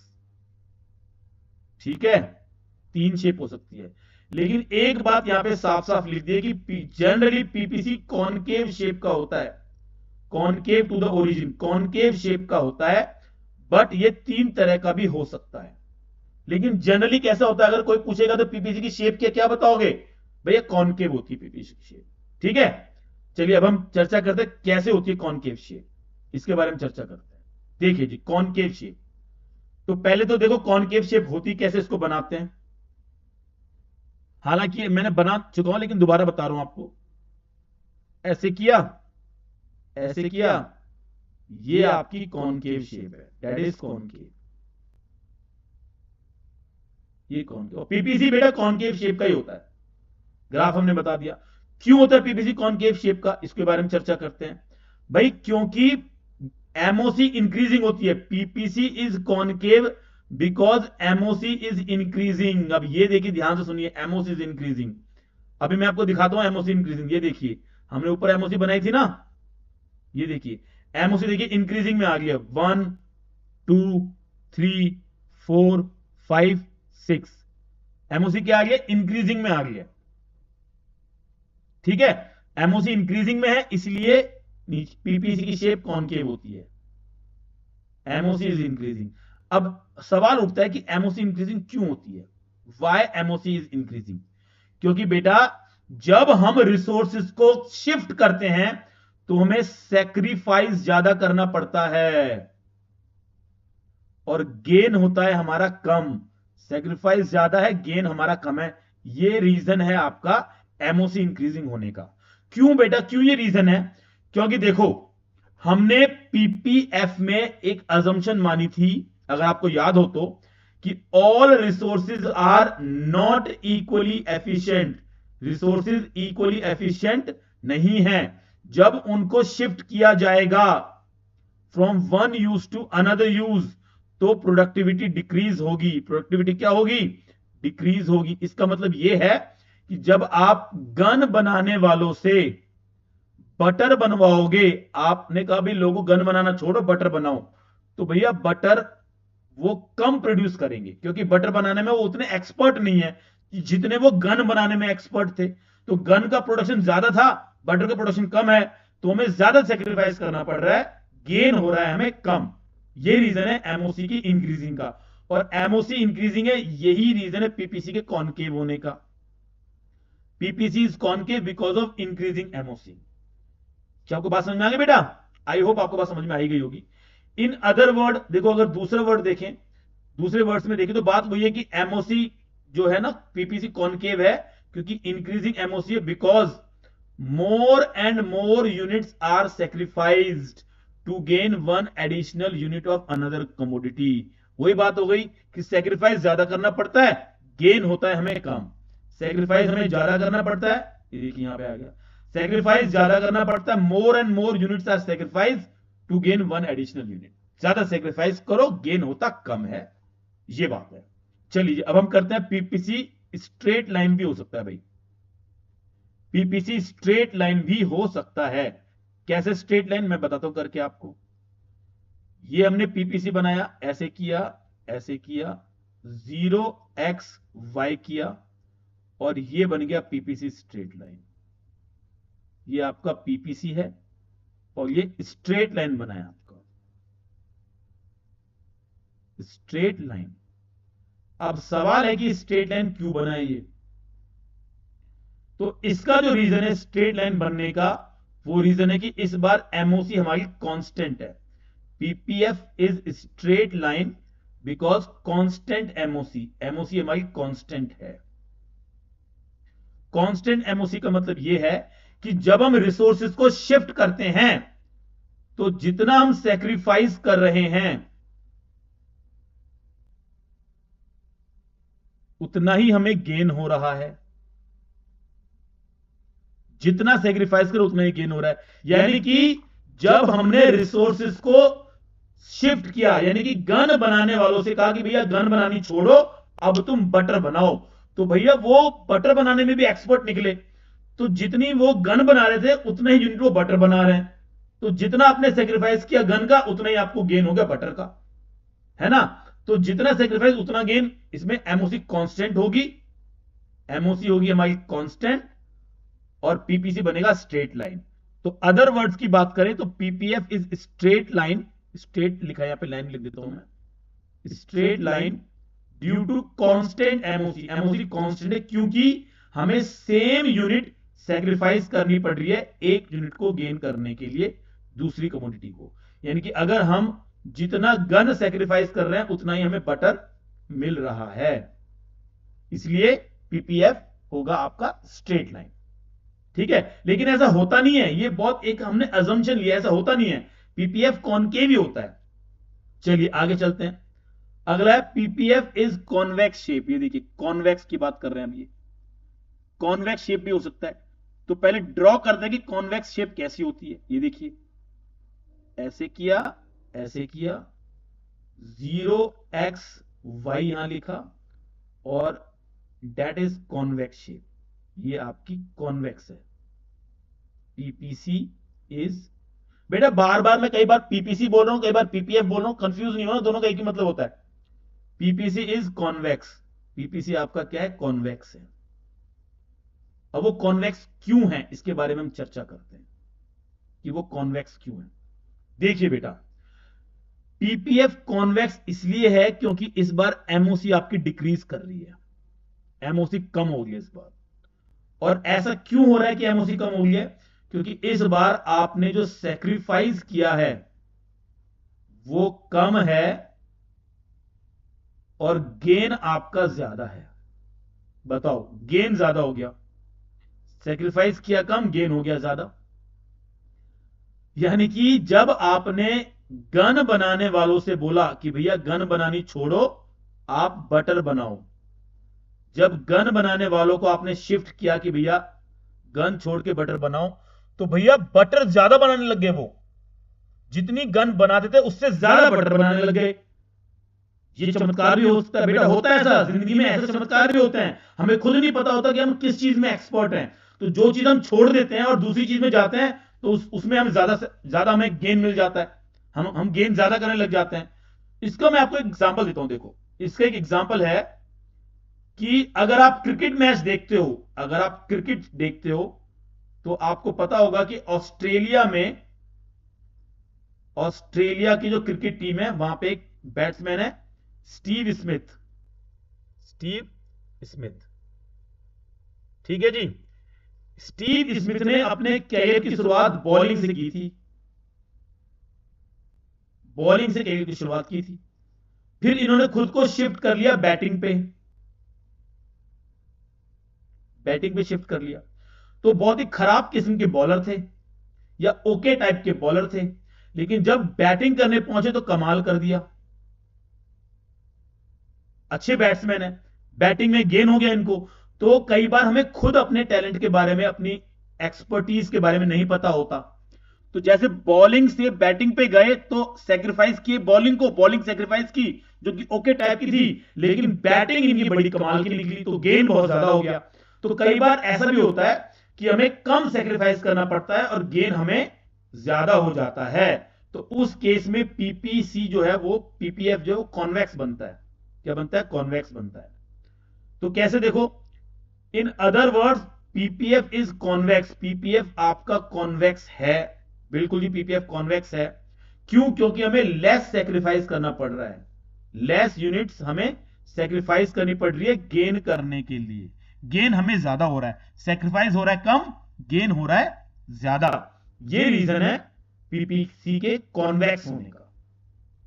ठीक है, 3 शेप हो सकती है, लेकिन एक बात यहां पे साफ साफ लिख दी कि जनरली पीपीसी कॉनकेव शेप का होता है, concave to the origin, concave shape का होता है। बट ये 3 तरह का भी हो सकता है, लेकिन जनरली कैसा होता है, अगर कोई पूछेगा तो पीपीसी की शेप क्या बताओगे? भैया कॉनकेव होती है पीपीसी की शेप। ठीक है, चलिए अब हम चर्चा करते हैं कैसे होती है कॉनकेव शेप, इसके बारे में चर्चा करते हैं। देखिए जी, कॉनकेव शेप, तो पहले तो देखो कॉनकेव शेप होती कैसे, इसको बनाते हैं। हालांकि मैंने बना चुका हूं, लेकिन दोबारा बता रहा हूं आपको। ऐसे किया, ऐसे किया, ये आपकी कॉनकेव शेप है, दैट इज कॉनकेव। ये कॉनकेव, पीपीसी बेटा कॉनकेव शेप का ही होता है। ग्राफ हमने बता दिया क्यों होता है पीपीसी कॉनकेव शेप का, इसके बारे में चर्चा करते हैं भाई। क्योंकि एमओसी इंक्रीजिंग होती है, PPC is concave because MOC is increasing. अब ये देखिए, ध्यान से सुनिए, एमओसी इज इंक्रीजिंग। अभी मैं आपको दिखाता हूं एमओसी इंक्रीजिंग। ये देखिए, हमने ऊपर एमओसी बनाई थी ना, ये देखिए एमओसी देखिए इंक्रीजिंग में आ गया, 1 2 3 4 5 6। एमओसी क्या आ गया? इंक्रीजिंग में आ गया। ठीक है, एमओसी इंक्रीजिंग में है, इसलिए पीपीसी की शेप कॉनकेव होती है। MOC is increasing. अब सवाल उठता है कि एमओसी इंक्रीजिंग क्यों होती है? Why MOC is increasing? क्योंकि बेटा जब हम रिसोर्सेज को शिफ्ट करते हैं तो हमें सेक्रीफाइस ज्यादा करना पड़ता है और गेन होता है हमारा कम। सेक्रीफाइस ज्यादा है, गेन हमारा कम है। ये रीजन है आपका एमओसी इंक्रीजिंग होने का। क्यों बेटा, क्यों ये रीजन है? क्योंकि देखो, हमने पीपीएफ में एक अजम्पशन मानी थी, अगर आपको याद हो तो, कि all resources are not equally efficient. Resources equally efficient नहीं है। जब उनको शिफ्ट किया जाएगा from one use to another use, तो प्रोडक्टिविटी डिक्रीज होगी। प्रोडक्टिविटी क्या होगी? डिक्रीज होगी। इसका मतलब यह है कि जब आप गन बनाने वालों से बटर बनवाओगे, आपने कहा भी लोगों गन बनाना छोड़ो बटर बनाओ, तो भैया बटर वो कम प्रोड्यूस करेंगे, क्योंकि बटर बनाने में वो उतने एक्सपर्ट नहीं है कि जितने वो गन बनाने में एक्सपर्ट थे। तो गन का प्रोडक्शन ज्यादा था, बटर का प्रोडक्शन कम है, तो हमें ज्यादा सेक्रीफाइस करना पड़ रहा है, गेन हो रहा है हमें कम। ये रीजन है एमओसी की इंक्रीजिंग का। और एमओसी इंक्रीजिंग है, यही रीजन है पीपीसी के कॉनकेव होने का। PPC is concave because of increasing MOC. क्या आपको बात समझ में आ गई बेटा? आई होप आपको बात समझ में आई गई होगी। इन अदर वर्ड देखो, अगर दूसरे वर्ड देखें, दूसरे वर्ड्स में देखें तो बात वही है कि एमओसी जो है ना, पीपीसी कॉनकेव है क्योंकि इंक्रीजिंग एमओसी है because more and more units are sacrificed to gain one additional unit of another commodity. वही बात हो गई कि सेक्रीफाइस ज्यादा करना पड़ता है, गेन होता है हमें कम। सेक्रीफाइस हमें ज्यादा करना पड़ता है, ये देखिए यहां पे आ गया, सेक्रीफाइस ज्यादा करना पड़ता है, more and more units are sacrifice to gain one additional unit. ज्यादा सेक्रीफाइस करो, गेन होता कम है, ये बात है। चलिए अब हम करते हैं पीपीसी स्ट्रेट लाइन भी हो सकता है भाई। पीपीसी स्ट्रेट लाइन भी हो सकता है। कैसे स्ट्रेट लाइन, मैं बताता हूं करके आपको। ये हमने पीपीसी बनाया, ऐसे किया, ऐसे किया, 0x y किया, और ये बन गया पीपीसी स्ट्रेट लाइन। ये आपका पीपीसी है और ये स्ट्रेट लाइन बनाया आपका, स्ट्रेट लाइन। अब सवाल है कि स्ट्रेट लाइन क्यों बनाए ये? तो इसका जो रीजन है स्ट्रेट लाइन बनने का, वो रीजन है कि इस बार एमओसी हमारी कांस्टेंट है। PPF is straight line because constant MOC, MOC हमारी कांस्टेंट है। कांस्टेंट एमओसी का मतलब यह है कि जब हम रिसोर्सेज को शिफ्ट करते हैं तो जितना हम सेक्रीफाइस कर रहे हैं उतना ही हमें गेन हो रहा है। जितना सेक्रीफाइस करो उतना ही गेन हो रहा है। यानी कि जब हमने रिसोर्सेज को शिफ्ट किया, यानी कि गन बनाने वालों से कहा कि भैया गन बनानी छोड़ो, अब तुम बटर बनाओ, तो भैया वो बटर बनाने में भी एक्सपर्ट निकले। तो जितनी वो गन बना रहे थे उतना ही यूनिट वो बटर बना रहे हैं। तो जितना आपने सेक्रीफाइस किया गन का, उतना ही आपको गेन हो गया बटर का, है ना? तो जितना सेक्रीफाइस उतना गेन। इसमें एमओसी कांस्टेंट होगी, एमओसी होगी हमारी कांस्टेंट, और पीपीसी बनेगा स्ट्रेट लाइन। तो अदर वर्ड्स की बात करें तो PPF is straight line, straight लिखा है यहां पे, लाइन लिख देता हूं मैं, straight line due to constant MOC. MOC constant है क्योंकि हमें सेम यूनिट सेक्रीफाइस करनी पड़ रही है एक यूनिट को गेन करने के लिए दूसरी कमोडिटी को। यानी कि अगर हम जितना गन सेक्रीफाइस कर रहे हैं उतना ही हमें बटर मिल रहा है, इसलिए पीपीएफ होगा आपका स्ट्रेट लाइन। ठीक है, लेकिन ऐसा होता नहीं है, ये बहुत एक हमने अजम्पशन लिया, ऐसा होता नहीं है। पीपीएफ कॉनकेव ही होता है। चलिए आगे चलते हैं। अगला है पीपीएफ इज कॉन्वेक्स शेप। ये देखिए कॉन्वेक्स की बात कर रहे हैं हम, ये कॉन्वेक्स शेप भी हो सकता है। तो पहले ड्रॉ करते हैं कि कॉन्वेक्स शेप कैसी होती है। ये देखिए ऐसे किया, ऐसे किया, 0x y यहां लिखा, और दैट इज कॉन्वेक्स शेप। ये आपकी कॉन्वेक्स है। पीपीसी इज, बेटा बार बार मैं कई बार पीपीसी बोल रहा हूं, कई बार पीपीएफ बोल रहा हूं, कंफ्यूज नहीं होना, दोनों का एक ही मतलब होता है। पीपीसी इज कॉन्वेक्स, पीपीसी आपका क्या है? कॉन्वेक्स है। अब वो कॉन्वेक्स क्यों है इसके बारे में हम चर्चा करते हैं कि वो कॉन्वेक्स क्यों है। देखिए बेटा, पीपीएफ कॉन्वेक्स इसलिए है क्योंकि इस बार एमओसी आपकी डिक्रीज कर रही है, एमओसी कम हो गई है इस बार। और ऐसा क्यों हो रहा है कि एमओसी कम हो गई है? क्योंकि इस बार आपने जो सेक्रीफाइस किया है वो कम है और गेन आपका ज्यादा है। बताओ, गेन ज्यादा हो गया, सेक्रीफाइस किया कम, गेन हो गया ज्यादा। यानी कि जब आपने गन बनाने वालों से बोला कि भैया गन बनानी छोड़ो, आप बटर बनाओ, जब गन बनाने वालों को आपने शिफ्ट किया कि भैया गन छोड़ के बटर बनाओ, तो भैया बटर ज्यादा बनाने लग गए वो। जितनी गन बनाते थे उससे ज्यादा बटर बनाने लग गए। ये चमत्कार भी हो सकता है बेटा, होता है ऐसा जिंदगी में, ऐसे चमत्कार भी होते हैं। हमें खुद नहीं पता होता कि हम किस चीज में एक्सपर्ट हैं, तो जो चीज हम छोड़ देते हैं और दूसरी चीज में जाते हैं तो उसमें हम ज्यादा से ज्यादा हमें गेन मिल जाता है, हम गेन ज्यादा करने लग जाते हैं। इसका मैं आपको एक एग्जांपल देता हूं। देखो, इसका एक एग्जांपल है कि अगर आप क्रिकेट मैच देखते हो, अगर आप क्रिकेट देखते हो तो आपको पता होगा कि ऑस्ट्रेलिया की जो क्रिकेट टीम है वहां पे एक बैट्समैन है, स्टीव स्मिथ। स्टीव स्मिथ, ठीक है जी। स्टीव स्मिथ ने अपने कैरियर की शुरुआत बॉलिंग से की थी, बॉलिंग से कैरियर की शुरुआत की थी। फिर इन्होंने खुद को शिफ्ट कर लिया बैटिंग पे, बैटिंग पे शिफ्ट कर लिया। तो बहुत ही खराब किस्म के बॉलर थे या ओके टाइप के बॉलर थे, लेकिन जब बैटिंग करने पहुंचे तो कमाल कर दिया। अच्छे बैट्समैन है, बैटिंग में गेन हो गया इनको। तो कई बार हमें खुद अपने टैलेंट के बारे में, अपनी एक्सपर्टीज के बारे में नहीं पता होता। तो जैसे बॉलिंग से बैटिंग पे गए तो सेक्रीफाइस किए बॉलिंग को, बॉलिंग सेक्रीफाइस की जो कि ओके टाइप की थी, लेकिन बैटिंग इनकी बड़ी कमाल की निकली तो गेन बहुत ज्यादा हो गया। तो कई बार ऐसा भी होता है कि हमें कम सेक्रीफाइस करना पड़ता है और गेन हमें ज्यादा हो जाता है। तो उस केस में पीपीसी जो है वो, पीपीएफ जो कॉन्वेक्स बनता है। क्या बनता है? कॉन्वेक्स बनता है। तो कैसे देखो, in other words PPF is convex, PPF आपका कॉन्वेक्स है, बिल्कुल जी पीपीएफ कॉन्वेक्स है। क्यों? क्योंकि हमें लेस सेक्रीफाइस करना पड़ रहा है, लेस यूनिट्स हमें सेक्रीफाइस करनी पड़ रही है गेन करने के लिए। गेन हमें ज्यादा हो रहा है, सेक्रीफाइस हो रहा है कम, गेन हो रहा है ज्यादा। ये रीजन है पीपीसी के कॉन्वेक्स होने का,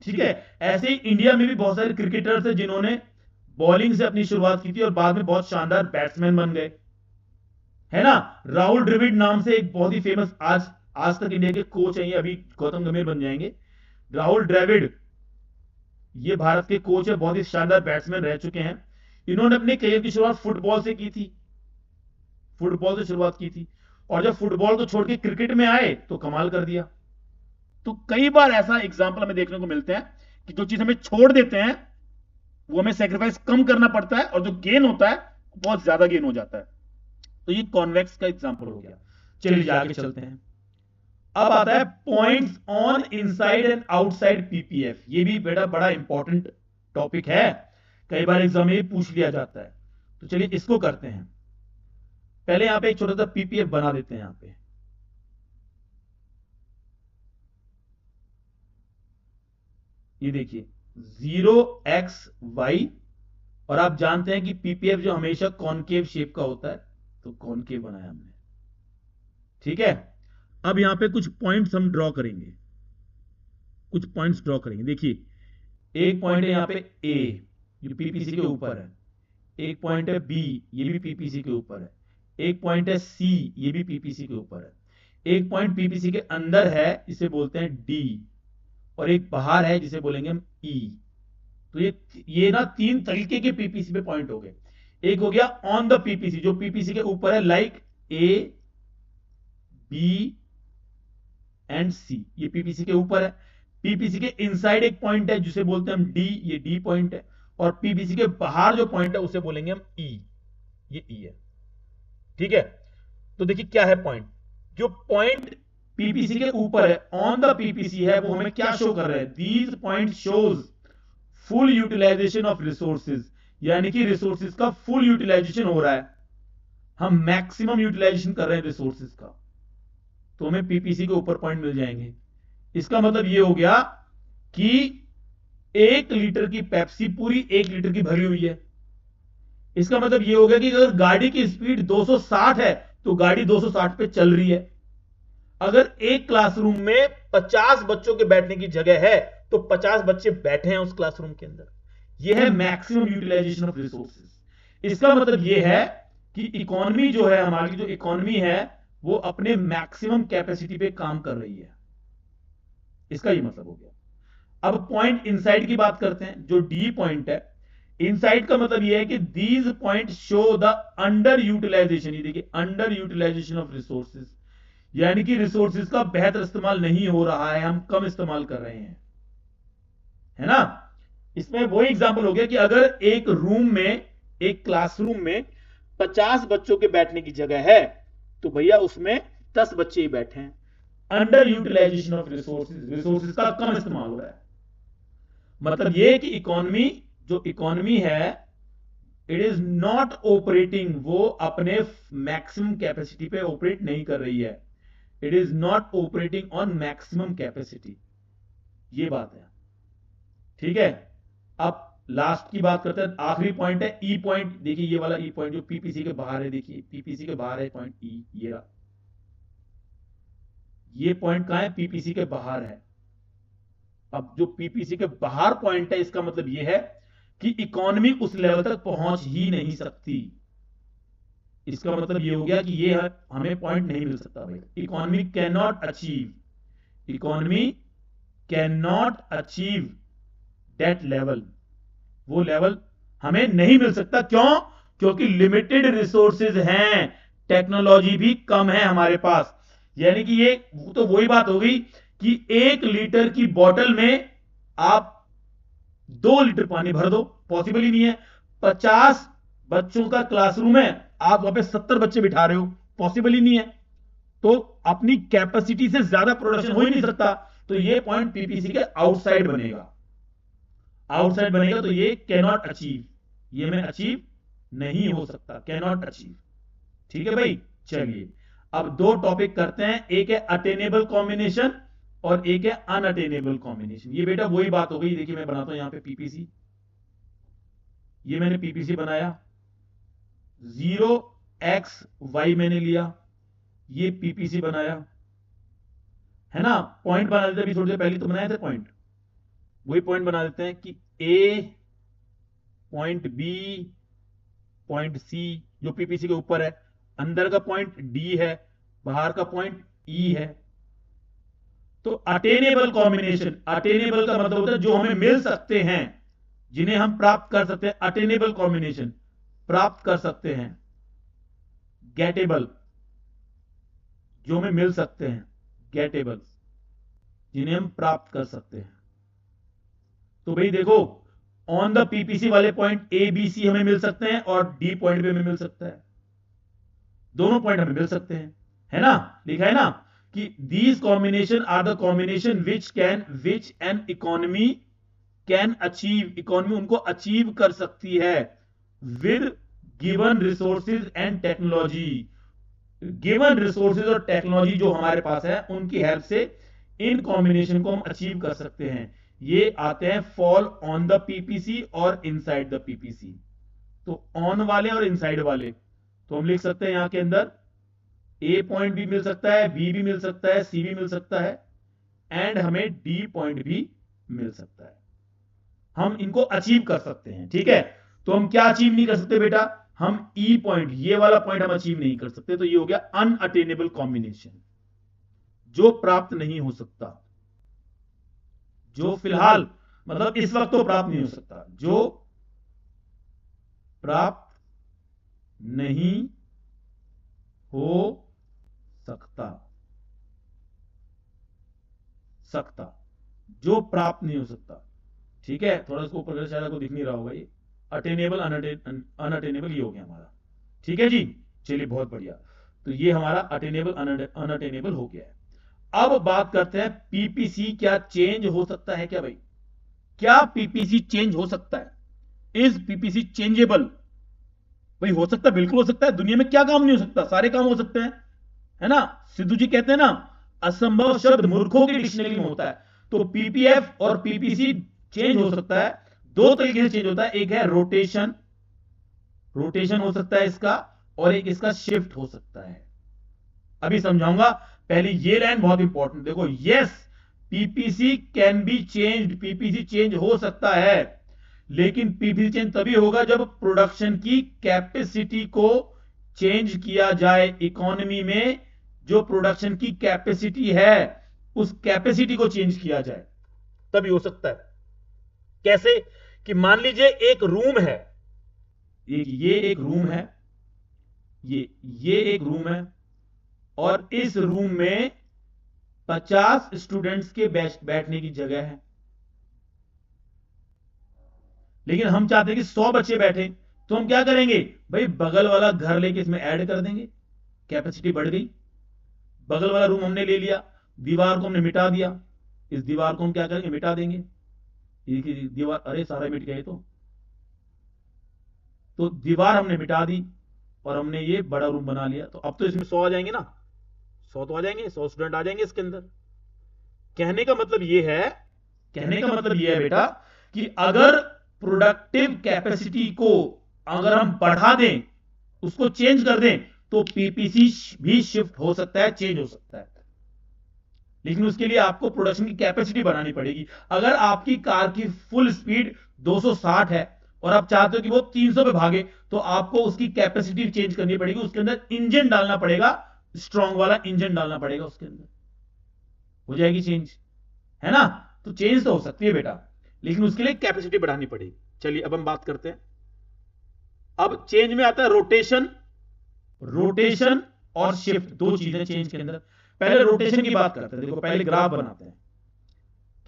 ठीक है। ऐसे ही इंडिया में भी बहुत सारे क्रिकेटर्स हैं जिन्होंने बॉलिंग से अपनी शुरुआत की थी और बाद में बहुत शानदार बैट्समैन बन गए, है ना। राहुल द्रविड़ नाम से एक बहुत ही फेमस, आज तक इंडिया के कोच हैं, ये अभी गौतम गंभीर बन जाएंगे। राहुल द्रविड़ ये भारत के कोच है, बहुत ही शानदार बैट्समैन रह चुके हैं। इन्होंने अपने करियर की शुरुआत फुटबॉल से की थी, फुटबॉल से शुरुआत की थी, और जब फुटबॉल को छोड़ के क्रिकेट में आए तो कमाल कर दिया। तो कई बार ऐसा एग्जाम्पल हमें देखने को मिलते हैं कि जो चीज हमें छोड़ देते हैं वो हमें सेक्रीफाइस कम करना पड़ता है, और जो गेन होता है बहुत ज्यादा गेन हो जाता है। तो ये कॉन्वेक्स का एग्जाम्पल हो गया। चलिए आगे चलते हैं। अब आता है points on inside and outside PPF. ये भी बेटा बड़ा इंपॉर्टेंट टॉपिक है, कई बार एग्जाम में पूछ लिया जाता है। तो चलिए इसको करते हैं। पहले यहां पे एक छोटा सा पीपीएफ बना देते हैं। यहां पे ये देखिए 0xy, और आप जानते हैं कि पीपीएफ जो हमेशा कॉनकेव शेप का होता है, तो कॉनकेव बनाया हमने, ठीक है। अब यहां पे कुछ पॉइंट्स हम ड्रॉ करेंगे, कुछ पॉइंट्स ड्रॉ करेंगे। देखिए एक पॉइंट है यहां पे ए, जो पीपीसी के ऊपर है। एक पॉइंट है बी, ये भी पीपीसी के ऊपर है। एक पॉइंट है सी, ये भी पीपीसी के ऊपर है। एक पॉइंट पीपीसी के अंदर है, इसे बोलते हैं डी, और एक बाहर है जिसे बोलेंगे हम ई। तो ये ना तीन तरीके के पीपीसी पे पॉइंट हो गए। एक हो गया ऑन द पीपीसी, जो पीपीसी के ऊपर है, लाइक ए बी एंड सी, ये पीपीसी के ऊपर है। पीपीसी के इनसाइड एक पॉइंट है जिसे बोलते हैं हम डी, ये डी पॉइंट है। और पीपीसी के बाहर जो पॉइंट है उसे बोलेंगे हम ई, ये ई है, ठीक है। तो देखिए क्या है पॉइंट, जो पॉइंट पीपीसी के ऊपर है, ऑन द पीपीसी है, वो हमें क्या शो कर रहे हैं? These point shows full utilisation of resources, यानी कि रिसोर्सेज का फुल यूटिलाइजेशन हो रहा है, हम मैक्सिमम यूटिलाइजेशन कर रहे हैं रिसोर्सेज का, तो हमें पीपीसी के ऊपर पॉइंट मिल जाएंगे। इसका मतलब यह हो गया कि 1 लीटर की पेप्सी पूरी 1 लीटर की भरी हुई है। इसका मतलब यह हो गया कि अगर गाड़ी की स्पीड 260 है तो गाड़ी 260 पे चल रही है। अगर एक क्लासरूम में 50 बच्चों के बैठने की जगह है तो 50 बच्चे बैठे हैं उस क्लासरूम के अंदर। यह है मैक्सिमम यूटिलाइजेशन ऑफ रिसोर्सेज। इसका मतलब यह है कि इकोनॉमी जो है, हमारी जो इकोनॉमी है, वो अपने मैक्सिमम कैपेसिटी पे काम कर रही है। इसका यह मतलब हो गया। अब पॉइंट इनसाइड की बात करते हैं, जो डी पॉइंट है। इनसाइड का मतलब यह है कि these point show the under utilisation, ये देखिए अंडर यूटिलाइजेशन ऑफ रिसोर्सेज, यानी कि रिसोर्सेज का बेहतर इस्तेमाल नहीं हो रहा है, हम कम इस्तेमाल कर रहे हैं, है ना। इसमें वही एग्जांपल हो गया कि अगर एक रूम में, एक क्लासरूम में 50 बच्चों के बैठने की जगह है, तो भैया उसमें 10 बच्चे ही बैठे हैं। Under utilisation of resources, resources का कम इस्तेमाल हो रहा है। मतलब ये कि इकोनॉमी, जो इकोनॉमी है, इट इज नॉट ऑपरेटिंग, वो अपने मैक्सिमम कैपेसिटी पे ऑपरेट नहीं कर रही है। It is not operating on maximum capacity, ये बात है, ठीक है। अब लास्ट की बात करते हैं, आखिरी पॉइंट है ई पॉइंट। देखिए ये वाला ई पॉइंट जो पीपीसी के बाहर है, देखिए पीपीसी के बाहर है पॉइंट ई, ये पॉइंट कहां है, पीपीसी के बाहर है। अब जो पीपीसी के बाहर पॉइंट है, इसका मतलब यह है कि इकोनॉमी उस लेवल तक पहुंच ही नहीं सकती। इसका मतलब यह हो गया कि ये हमें पॉइंट नहीं मिल सकता भाई। Economy can not achieve, economy can not achieve that level, वो लेवल हमें नहीं मिल सकता। क्यों? क्योंकि लिमिटेड रिसोर्सेज हैं, टेक्नोलॉजी भी कम है हमारे पास। यानी कि ये तो वही बात हो गई कि 1 लीटर की बोतल में आप 2 लीटर पानी भर दो, पॉसिबल ही नहीं है। 50 बच्चों का क्लासरूम है, आप वहां पे 70 बच्चे बिठा रहे हो, पॉसिबल ही नहीं है। तो अपनी कैपेसिटी से ज्यादा प्रोडक्शन हो ही नहीं सकता। तो ये पॉइंट पीपीसी के आउटसाइड बनेगा, आउटसाइड बनेगा। तो ये कैनॉट अचीव, ये में अचीव नहीं हो सकता, कैनॉट अचीव, ठीक है भाई। चलिए अब 2 टॉपिक करते हैं, एक है अटेनेबल कॉम्बिनेशन और एक है अनअटेनेबल कॉम्बिनेशन। ये बेटा वही बात हो गई। देखिए मैं बनाता हूं यहां पे पीपीसी, ये मैंने पीपीसी बनाया, 0xy मैंने लिया, ये पीपीसी बनाया, है ना। पॉइंट बना देते, अभी थोड़ी देर पहले तो बनाए थे पॉइंट, वही पॉइंट बना देते हैं कि ए पॉइंट बी पॉइंट सी, जो पीपीसी के ऊपर है, अंदर का पॉइंट डी है, बाहर का पॉइंट ई है। तो अटेनेबल कॉम्बिनेशन, अटेनेबल का मतलब होता है जो हमें मिल सकते हैं, जिन्हें हम प्राप्त कर सकते हैं। अटेनेबल कॉम्बिनेशन, प्राप्त कर सकते हैं। गेटेबल, जो हमें मिल सकते हैं। गेटेबल, जिन्हें हम प्राप्त कर सकते हैं। तो भाई देखो, ऑन द पीपीसी वाले पॉइंट ए बी सी हमें मिल सकते हैं और डी पॉइंट पे हमें मिल सकता है, दोनों पॉइंट हमें मिल सकते हैं, है ना। लिखा है ना कि these combination are the combination which an economy can achieve, economy उनको अचीव कर सकती है with given resources and technology. Given resources और टेक्नोलॉजी जो हमारे पास है, उनकी हेल्प से इन कॉम्बिनेशन को हम अचीव कर सकते हैं। ये आते हैं फॉल ऑन द पीपीसी और इनसाइड द पीपीसी। तो ऑन वाले और इनसाइड वाले, तो हम लिख सकते हैं यहां के अंदर ए पॉइंट भी मिल सकता है, बी भी मिल सकता है, सी भी मिल सकता है, एंड हमें डी पॉइंट भी मिल सकता है। हम इनको अचीव कर सकते हैं, ठीक है। तो हम क्या अचीव नहीं कर सकते बेटा, हम ई पॉइंट, ये वाला पॉइंट हम अचीव नहीं कर सकते। तो ये हो गया अनअटेनेबल कॉम्बिनेशन, जो प्राप्त नहीं हो सकता, जो फिलहाल मतलब इस वक्त तो प्राप्त नहीं हो सकता, जो प्राप्त नहीं हो सकता, जो प्राप्त नहीं हो सकता, ठीक है। थोड़ा इसको ऊपर शायद आपको दिख नहीं रहा होगा, ये अटेनेबल अनअटेनेबल ये हो गया हमारा, ठीक है जी। चलिए बहुत बढ़िया, तो ये हमारा अटेनेबल अनअटेनेबल हो गया है। अब बात करते हैं पीपीसी क्या चेंज हो सकता है क्या भाई, क्या पीपीसी चेंज हो सकता है, इज पीपीसी चेंजेबल। भाई हो सकता है, बिल्कुल हो सकता है। दुनिया में क्या काम नहीं हो सकता, सारे काम हो सकते हैं, है ना। सिद्धू जी कहते हैं ना, असंभव शब्द मूर्खों की डिक्शनरी में होता है। तो पीपीएफ और पीपीसी चेंज हो सकता है, 2 तरीके से चेंज होता है। एक है रोटेशन, रोटेशन हो सकता है इसका, और एक इसका शिफ्ट हो सकता है। अभी समझाऊंगा, पहले ये लाइन बहुत इंपॉर्टेंट देखो। Yes, PPC can be change, PPC change हो सकता है, लेकिन पीपीसी चेंज तभी होगा जब प्रोडक्शन की कैपेसिटी को चेंज किया जाए। इकोनॉमी में जो प्रोडक्शन की कैपेसिटी है, उस कैपेसिटी को चेंज किया जाए, तभी हो सकता है। कैसे? कि मान लीजिए एक रूम है, ये एक रूम है, ये एक रूम है, और इस रूम में 50 स्टूडेंट्स के बैठने की जगह है, लेकिन हम चाहते हैं कि 100 बच्चे बैठे, तो हम क्या करेंगे भाई, बगल वाला घर लेके इसमें ऐड कर देंगे, कैपेसिटी बढ़ गई। बगल वाला रूम हमने ले लिया, दीवार को हमने मिटा दिया, इस दीवार को हम क्या करेंगे, मिटा देंगे। ये दीवार, अरे सारा मिट गया, तो दीवार हमने मिटा दी और हमने ये बड़ा रूम बना लिया। तो अब तो इसमें 100 आ जाएंगे ना, 100 तो आ जाएंगे, 100 स्टूडेंट आ जाएंगे इसके अंदर। कहने का मतलब ये है, कहने का मतलब ये है बेटा कि अगर प्रोडक्टिव कैपेसिटी को अगर हम बढ़ा दें, उसको चेंज कर दें, तो पीपीसी भी शिफ्ट हो सकता है, चेंज हो सकता है। लेकिन उसके लिए आपको प्रोडक्शन की कैपेसिटी बढ़ानी पड़ेगी। अगर आपकी कार की फुल स्पीड 260 है और आप चाहते हो कि वो 300 पे भागे, तो आपको उसकी कैपेसिटी चेंज करनी पड़ेगी, उसके अंदर इंजन डालना पड़ेगा, स्ट्रांग वाला इंजन डालना पड़ेगा उसके अंदर, हो जाएगी चेंज, है ना। तो चेंज तो हो सकती है बेटा, लेकिन उसके लिए कैपेसिटी बढ़ानी पड़ेगी। चलिए अब हम बात करते हैं, अब चेंज में आता है रोटेशन। रोटेशन और शिफ्ट दो चीजें चेंज के अंदर। पहले रोटेशन की बात करते हैं। देखो पहले ग्राफ बनाते हैं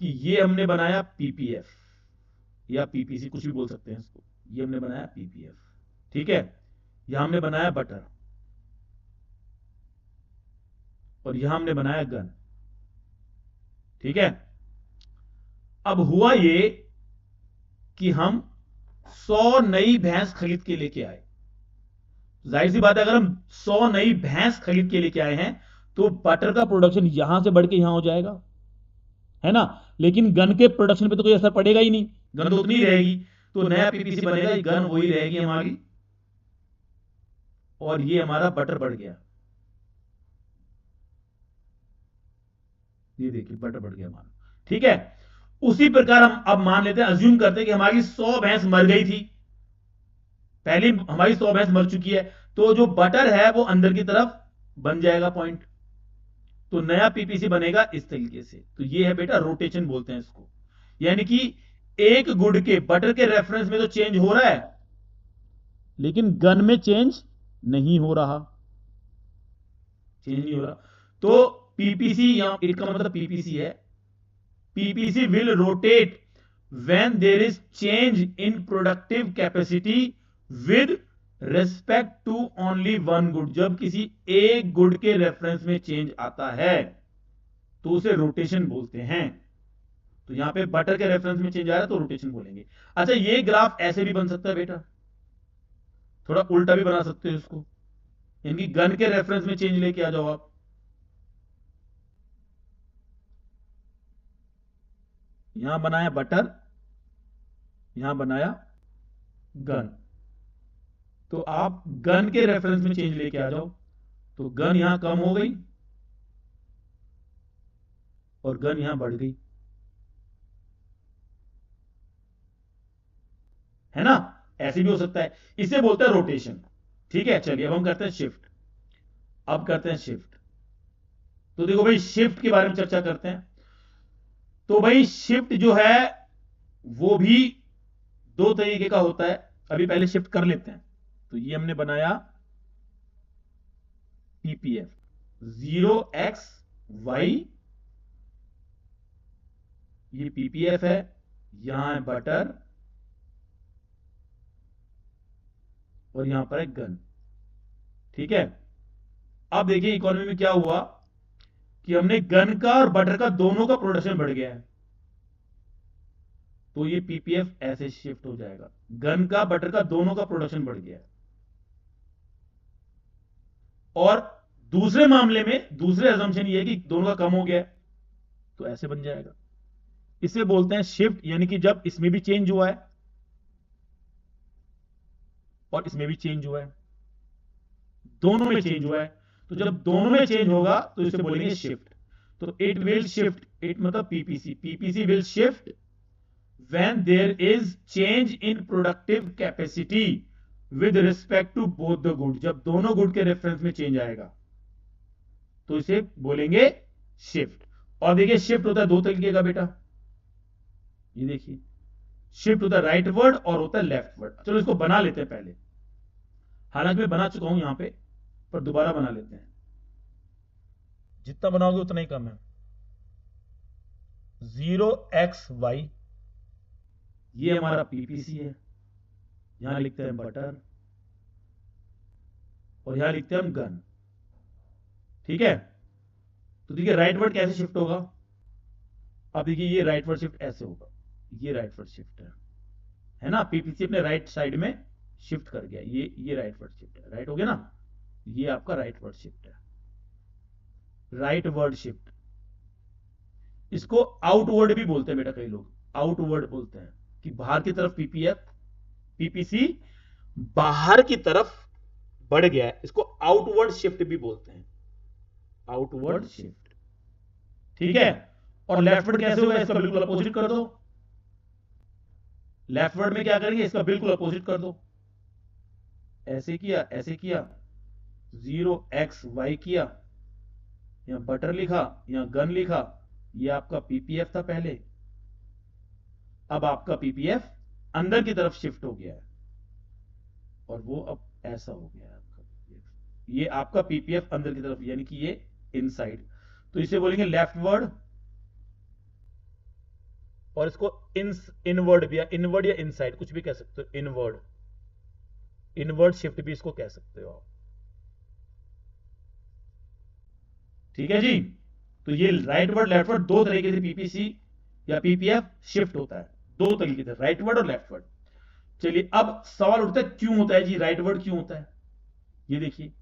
कि ये हमने बनाया पीपीएफ या पीपीसी, कुछ भी बोल सकते हैं इसको। ये हमने बनाया पीपीएफ, ठीक है। यहां हमने बनाया बटर और यहां हमने बनाया गन, ठीक है। अब हुआ ये कि हम 100 नई भैंस खरीद के लेके आए। जाहिर सी बात है, अगर हम 100 नई भैंस खरीद के लेके आए हैं तो बटर का प्रोडक्शन यहां से बढ़ के यहां हो जाएगा, है ना। लेकिन गन के प्रोडक्शन पे तो कोई असर पड़ेगा ही नहीं, गन तो उतनी रहेगी। तो नया पीपीसी बनेगा, गन वही रहेगी हमारी, और ये हमारा बटर बढ़ गया। ये देखिए बटर बढ़ गया हमारा, ठीक है। उसी प्रकार हम अब मान लेते हैं, अज्यूम करते हैं कि हमारी 100 भैंस मर गई थी, पहले हमारी 100 भैंस मर चुकी है, तो जो बटर है वो अंदर की तरफ बन जाएगा पॉइंट, तो नया पीपीसी बनेगा इस तरीके से। तो ये है बेटा रोटेशन बोलते हैं इसको। यानी कि एक गुड के बटर के रेफरेंस में तो चेंज हो रहा है, लेकिन गन में चेंज नहीं हो रहा, चेंज नहीं हो रहा। तो पीपीसी, यहां इसका मतलब पीपीसी है, PPC will rotate when there is change in productive capacity with respect to only one good. जब किसी एक गुड के रेफरेंस में चेंज आता है तो उसे रोटेशन बोलते हैं। तो यहां पे बटर के रेफरेंस में चेंज आ रहा है तो रोटेशन बोलेंगे। अच्छा, ये ग्राफ ऐसे भी बन सकता है बेटा, थोड़ा उल्टा भी बना सकते हो इसको, यानी गन के रेफरेंस में चेंज लेके आ जाओ आप। यहां बनाया बटर, यहां बनाया गन, तो आप गन के रेफरेंस में चेंज लेके आ जाओ, तो गन यहां कम हो गई और गन यहां बढ़ गई, है ना। ऐसे भी हो सकता है, इसे बोलते हैं रोटेशन, ठीक है। चलिए अब हम करते हैं शिफ्ट। अब करते हैं शिफ्ट। तो देखो भाई, शिफ्ट के बारे में चर्चा करते हैं। तो भाई शिफ्ट जो है वो भी दो तरीके का होता है। अभी पहले शिफ्ट कर लेते हैं। तो ये हमने बनाया पीपीएफ 0x y, ये पीपीएफ है, यहां है बटर और यहां पर है गन, ठीक है। अब देखिए इकोनॉमी में क्या हुआ कि हमने गन का और बटर का दोनों का प्रोडक्शन बढ़ गया है, तो ये पीपीएफ ऐसे शिफ्ट हो जाएगा, गन का बटर का दोनों का प्रोडक्शन बढ़ गया है। और दूसरे मामले में दूसरे अजम्पशन ये है कि दोनों का कम हो गया है, तो ऐसे बन जाएगा। इसे बोलते हैं शिफ्ट, यानी कि जब इसमें भी चेंज हुआ है और इसमें भी चेंज हुआ है, दोनों में चेंज हुआ है, तो जब दोनों में चेंज होगा तो इसे बोलेंगे शिफ्ट। तो इट विल शिफ्ट, इट मतलब PPC, PPC will shift when there is change in productive capacity with respect to both the good. जब दोनों गुड के रेफरेंस में चेंज आएगा तो इसे बोलेंगे शिफ्ट। और देखिए शिफ्ट होता है दो तरीके का बेटा, ये देखिए शिफ्ट होता है राइट वर्ड और होता है लेफ्ट वर्ड। चलो इसको बना लेते हैं पहले, हालांकि मैं बना चुका हूं यहां पे, पर दोबारा बना लेते हैं। जितना बनाओगे उतना ही कम है। 0xy, ये हमारा पीपीसी है, यहां लिखते हैं बटर और यहां लिखते हैं हम गन। ठीक है, तो देखिए राइटवर्ड कैसे शिफ्ट होगा। अब देखिए ये राइटवर्ड शिफ्ट ऐसे होगा, ये राइटवर्ड शिफ्ट है ना, पीपीसी अपने राइट साइड में शिफ्ट कर गया, ये राइटवर्ड शिफ्ट है, राइट हो गया ना, ये आपका राइटवर्ड शिफ्ट है, राइटवर्ड शिफ्ट। इसको आउटवर्ड भी बोलते हैं बेटा, कई लोग आउटवर्ड बोलते हैं कि बाहर की तरफ पीपीसी बाहर की तरफ बढ़ गया है, इसको आउटवर्ड शिफ्ट भी बोलते हैं, आउटवर्ड शिफ्ट। ठीक है, और लेफ्टवर्ड कैसे होगा, इसका बिल्कुल अपोजिट कर दो। लेफ्टवर्ड में क्या करेंगे, इसका बिल्कुल अपोजिट कर दो, ऐसे किया, ऐसे किया, 0xy किया, यहां बटर लिखा, यहां गन लिखा, ये आपका पीपीएफ था पहले, अब आपका पीपीएफ अंदर की तरफ शिफ्ट हो गया है और वो अब ऐसा हो गया है आपका पीपीएफ, ये आपका पीपीएफ अंदर की तरफ, यानी कि ये इनसाइड, तो इसे बोलेंगे लेफ्टवर्ड, और इसको इनवर्ड भी, या इनवर्ड या इनसाइड कुछ भी कह सकते हो, इनवर्ड शिफ्ट भी इसको कह सकते हो आप। ठीक है जी, तो ये राइटवर्ड लेफ्टवर्ड दो तरीके से पीपीसी या पीपीएफ शिफ्ट होता है, दो तरीके से, राइटवर्ड और लेफ्टवर्ड। चलिए अब सवाल उठता है क्यों होता है जी राइटवर्ड, क्यों होता है, ये देखिए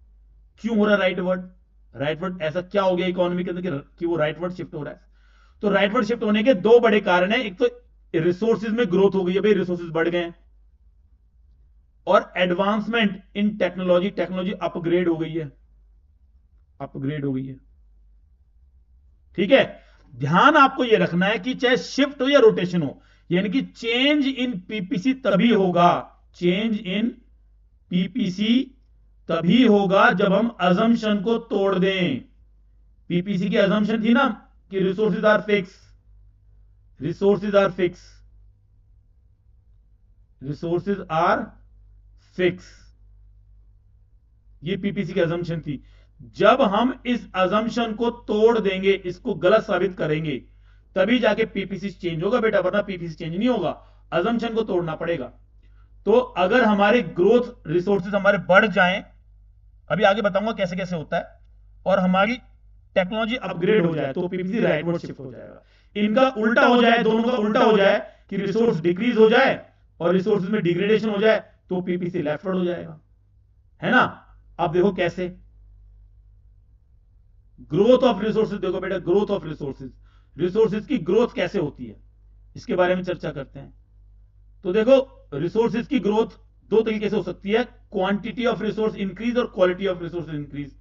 क्यों हो रहा है राइटवर्ड, राइटवर्ड ऐसा क्या हो गया इकोनॉमी के अंदर कि वो राइटवर्ड शिफ्ट हो रहा है। तो राइटवर्ड शिफ्ट होने के दो बड़े कारण हैं, एक तो रिसोर्सेज में ग्रोथ हो गई है भाई, रिसोर्सेज बढ़ गए हैं, और advancement in technology, technology upgrade हो गई है, अपग्रेड हो गई है। ठीक है, ध्यान आपको यह रखना है कि चाहे शिफ्ट हो या रोटेशन हो, यानी कि चेंज इन पीपीसी तभी होगा, चेंज इन पीपीसी तभी होगा जब हम अजम्पशन को तोड़ दें। पीपीसी की अजम्पशन थी ना कि resources are fix, resources are fix, resources are fix, ये पीपीसी की अजम्पशन थी। जब हम इस अजम्पशन को तोड़ देंगे, इसको गलत साबित करेंगे, तभी जाके पीपीसी चेंज होगा बेटा, वरना पीपीसी चेंज नहीं होगा, अजम्पशन को तोड़ना पड़ेगा। तो अगर हमारे ग्रोथ रिसोर्सेज हमारे बढ़ जाएं, अभी आगे बताऊंगा कैसे कैसे होता है, और हमारी टेक्नोलॉजी अपग्रेड हो जाए, तो पीपीसी राइटवर्ड शिफ्ट हो जाएगा। इनका उल्टा हो जाए, दोनों का उल्टा हो जाए कि रिसोर्स डिक्रीज हो जाए और रिसोर्सेज में डिग्रेडेशन हो जाए, तो पीपीसी लेफ्टवर्ड हो जाएगा, है ना। अब देखो कैसे, ग्रोथ ऑफ रिसोर्सेज देखो बेटा, ग्रोथ ऑफ रिसोर्सेज, रिसोर्सेज की ग्रोथ कैसे होती है, इसके बारे में चर्चा करते हैं। तो देखो रिसोर्सेज की ग्रोथ दो तरीके से हो सकती है, क्वांटिटी ऑफ रिसोर्स इंक्रीज और क्वालिटी ऑफ रिसोर्स इंक्रीज,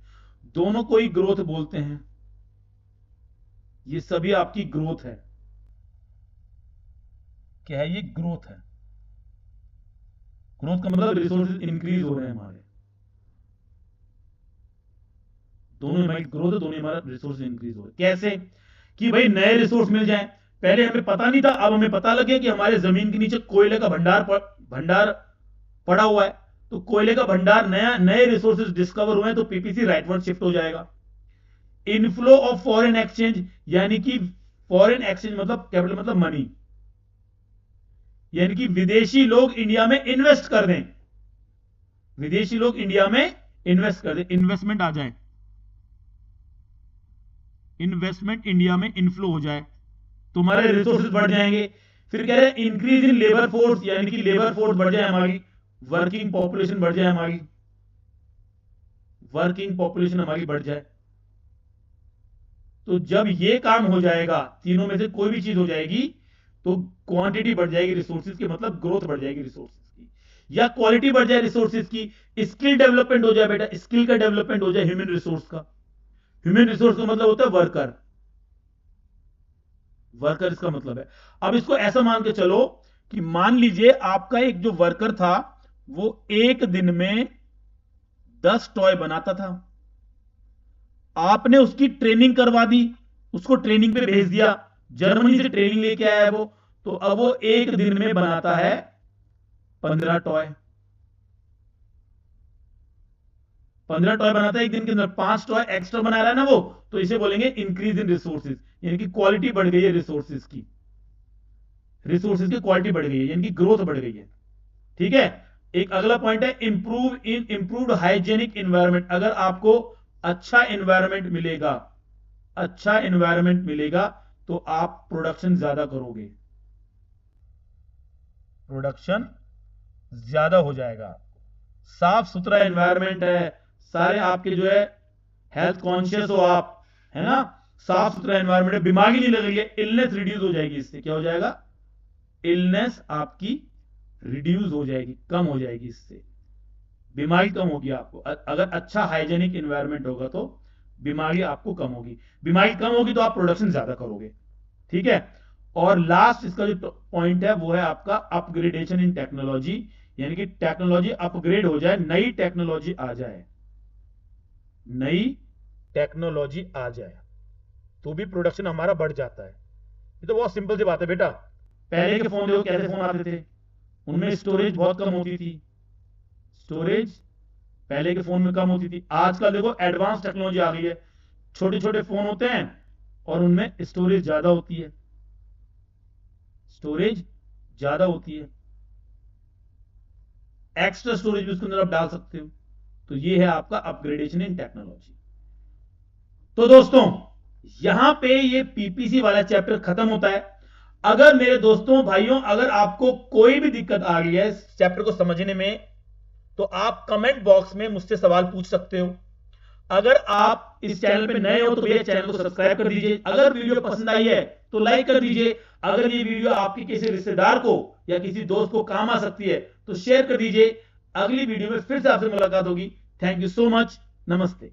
दोनों को ही ग्रोथ बोलते हैं, ये सभी आपकी ग्रोथ है। क्या है ये, ग्रोथ है। ग्रोथ का मतलब रिसोर्सेज इंक्रीज हो रहे हैं हमारे, दोनों हमारी ग्रोथ है, दोनों हमारा रिसोर्स इंक्रीज हो रहे हैं। कैसे कि भाई नए रिसोर्स मिल जाएं, पहले हमें पता नहीं था, अब हमें पता लगे कि हमारे जमीन के नीचे कोयले का भंडार पड़ा हुआ है, तो कोयले का भंडार, नया नए रिसोर्सेज डिस्कवर हुए हैं, तो पीपीसी राइटवर्ड शिफ्ट हो जाएगा। इनफ्लो ऑफ फॉरेन एक्सचेंज, यानी कि फॉरेन एक्सचेंज मतलब कैपिटल मतलब मनी, यानी कि विदेशी लोग इंडिया में इन्वेस्ट कर दें, विदेशी लोग इंडिया में इन्वेस्ट कर दें, इन्वेस्टमेंट आ जाए, इन्वेस्टमेंट इंडिया में इनफ्लो हो जाए, तुम्हारे रिसोर्सेज बढ़ जाएंगे। फिर कह रहे हैं इंक्रीज इन लेबर फोर्स, यानी कि लेबर फोर्स बढ़ जाए हमारी, वर्किंग पॉपुलेशन बढ़ जाए हमारी, वर्किंग पॉपुलेशन हमारी बढ़ जाए। तो जब ये काम हो जाएगा, तीनों में से कोई भी चीज हो जाएगी, तो क्वांटिटी बढ़ जाएगी रिसोर्सेज की, मतलब ग्रोथ बढ़ जाएगी रिसोर्सेज की, या क्वालिटी बढ़ जाए रिसोर्सेज की, स्किल डेवलपमेंट हो जाए बेटा, स्किल का डेवलपमेंट हो जाए, ह्यूमन रिसोर्स का, ह्यूमन रिसोर्स का मतलब होता है वर्कर, वर्कर इसका मतलब है। अब इसको ऐसा मान के चलो कि मान लीजिए आपका एक जो वर्कर था वो एक दिन में 10 टॉय बनाता था, आपने उसकी ट्रेनिंग करवा दी, उसको ट्रेनिंग पे भेज दिया, जर्मनी से ट्रेनिंग लेके आया है वो, तो अब वो एक दिन में बनाता है 15 टॉय, 15 टॉय बनाता है एक दिन के अंदर, 5 टॉय एक्स्ट्रा बना रहा है ना वो, तो इसे बोलेंगे इंक्रीज इन रिसोर्सेज, यानी कि क्वालिटी बढ़ गई है रिसोर्सेज की, रिसोर्सेज की क्वालिटी बढ़ गई है, यानी कि ग्रोथ बढ़ गई है। ठीक है। एक अगला पॉइंट है इंप्रूव्ड हाइजेनिक एनवायरनमेंट। अगर आपको अच्छा एनवायरनमेंट मिलेगा, अच्छा एनवायरनमेंट मिलेगा तो आप प्रोडक्शन ज्यादा करोगे, प्रोडक्शन ज्यादा हो जाएगा। साफ सुथरा एनवायरनमेंट है, सारे आपके जो है हेल्थ कॉन्शियस हो आप, है ना, साफ सुथरा एनवायरनमेंट है, बीमारी नहीं लगेगी, इलनेस रिड्यूस हो जाएगी। इससे क्या हो जाएगा, इलनेस आपकी रिड्यूस हो जाएगी, कम हो जाएगी, इससे बीमारी कम होगी आपको। अगर अच्छा हाइजेनिक एनवायरनमेंट होगा तो बीमारी आपको कम होगी, बीमारी कम होगी तो आप प्रोडक्शन ज्यादा करोगे। ठीक है। और लास्ट इसका जो पॉइंट है वो है आपका अपग्रेडेशन इन टेक्नोलॉजी, यानी कि टेक्नोलॉजी अपग्रेड हो जाए, नई टेक्नोलॉजी आ जाए, नई टेक्नोलॉजी आ जाए तो भी प्रोडक्शन हमारा बढ़ जाता है। ये तो बहुत सिंपल सी बात है बेटा। पहले के फोन देखो कैसे फोन आते थे, उनमें स्टोरेज बहुत कम होती थी, स्टोरेज पहले के फोन में कम होती थी। आजकल देखो एडवांस टेक्नोलॉजी आ गई है, छोटे छोटे फोन होते हैं और उनमें स्टोरेज ज्यादा होती है, स्टोरेज ज्यादा होती है, एक्स्ट्रा स्टोरेज भी उसके अंदर आप डाल सकते हो। तो ये है आपका अपग्रेडेशन इन टेक्नोलॉजी। तो दोस्तों यहां पे ये पीपीसी वाला चैप्टर खत्म होता है। अगर मेरे दोस्तों भाइयों अगर आपको कोई भी दिक्कत आ रही है इस चैप्टर को समझने में तो आप कमेंट बॉक्स में मुझसे सवाल पूछ सकते हो। अगर आप इस चैनल पे नए हो तो भैया चैनल को सब्सक्राइब कर दीजिए, अगर वीडियो पसंद आई है तो लाइक कर दीजिए, अगर ये वीडियो आपके किसी रिश्तेदार को या किसी दोस्त को काम आ सकती है तो शेयर कर दीजिए। अगली वीडियो में फिर से आपसे मुलाकात होगी। थैंक यू सो मच, नमस्ते।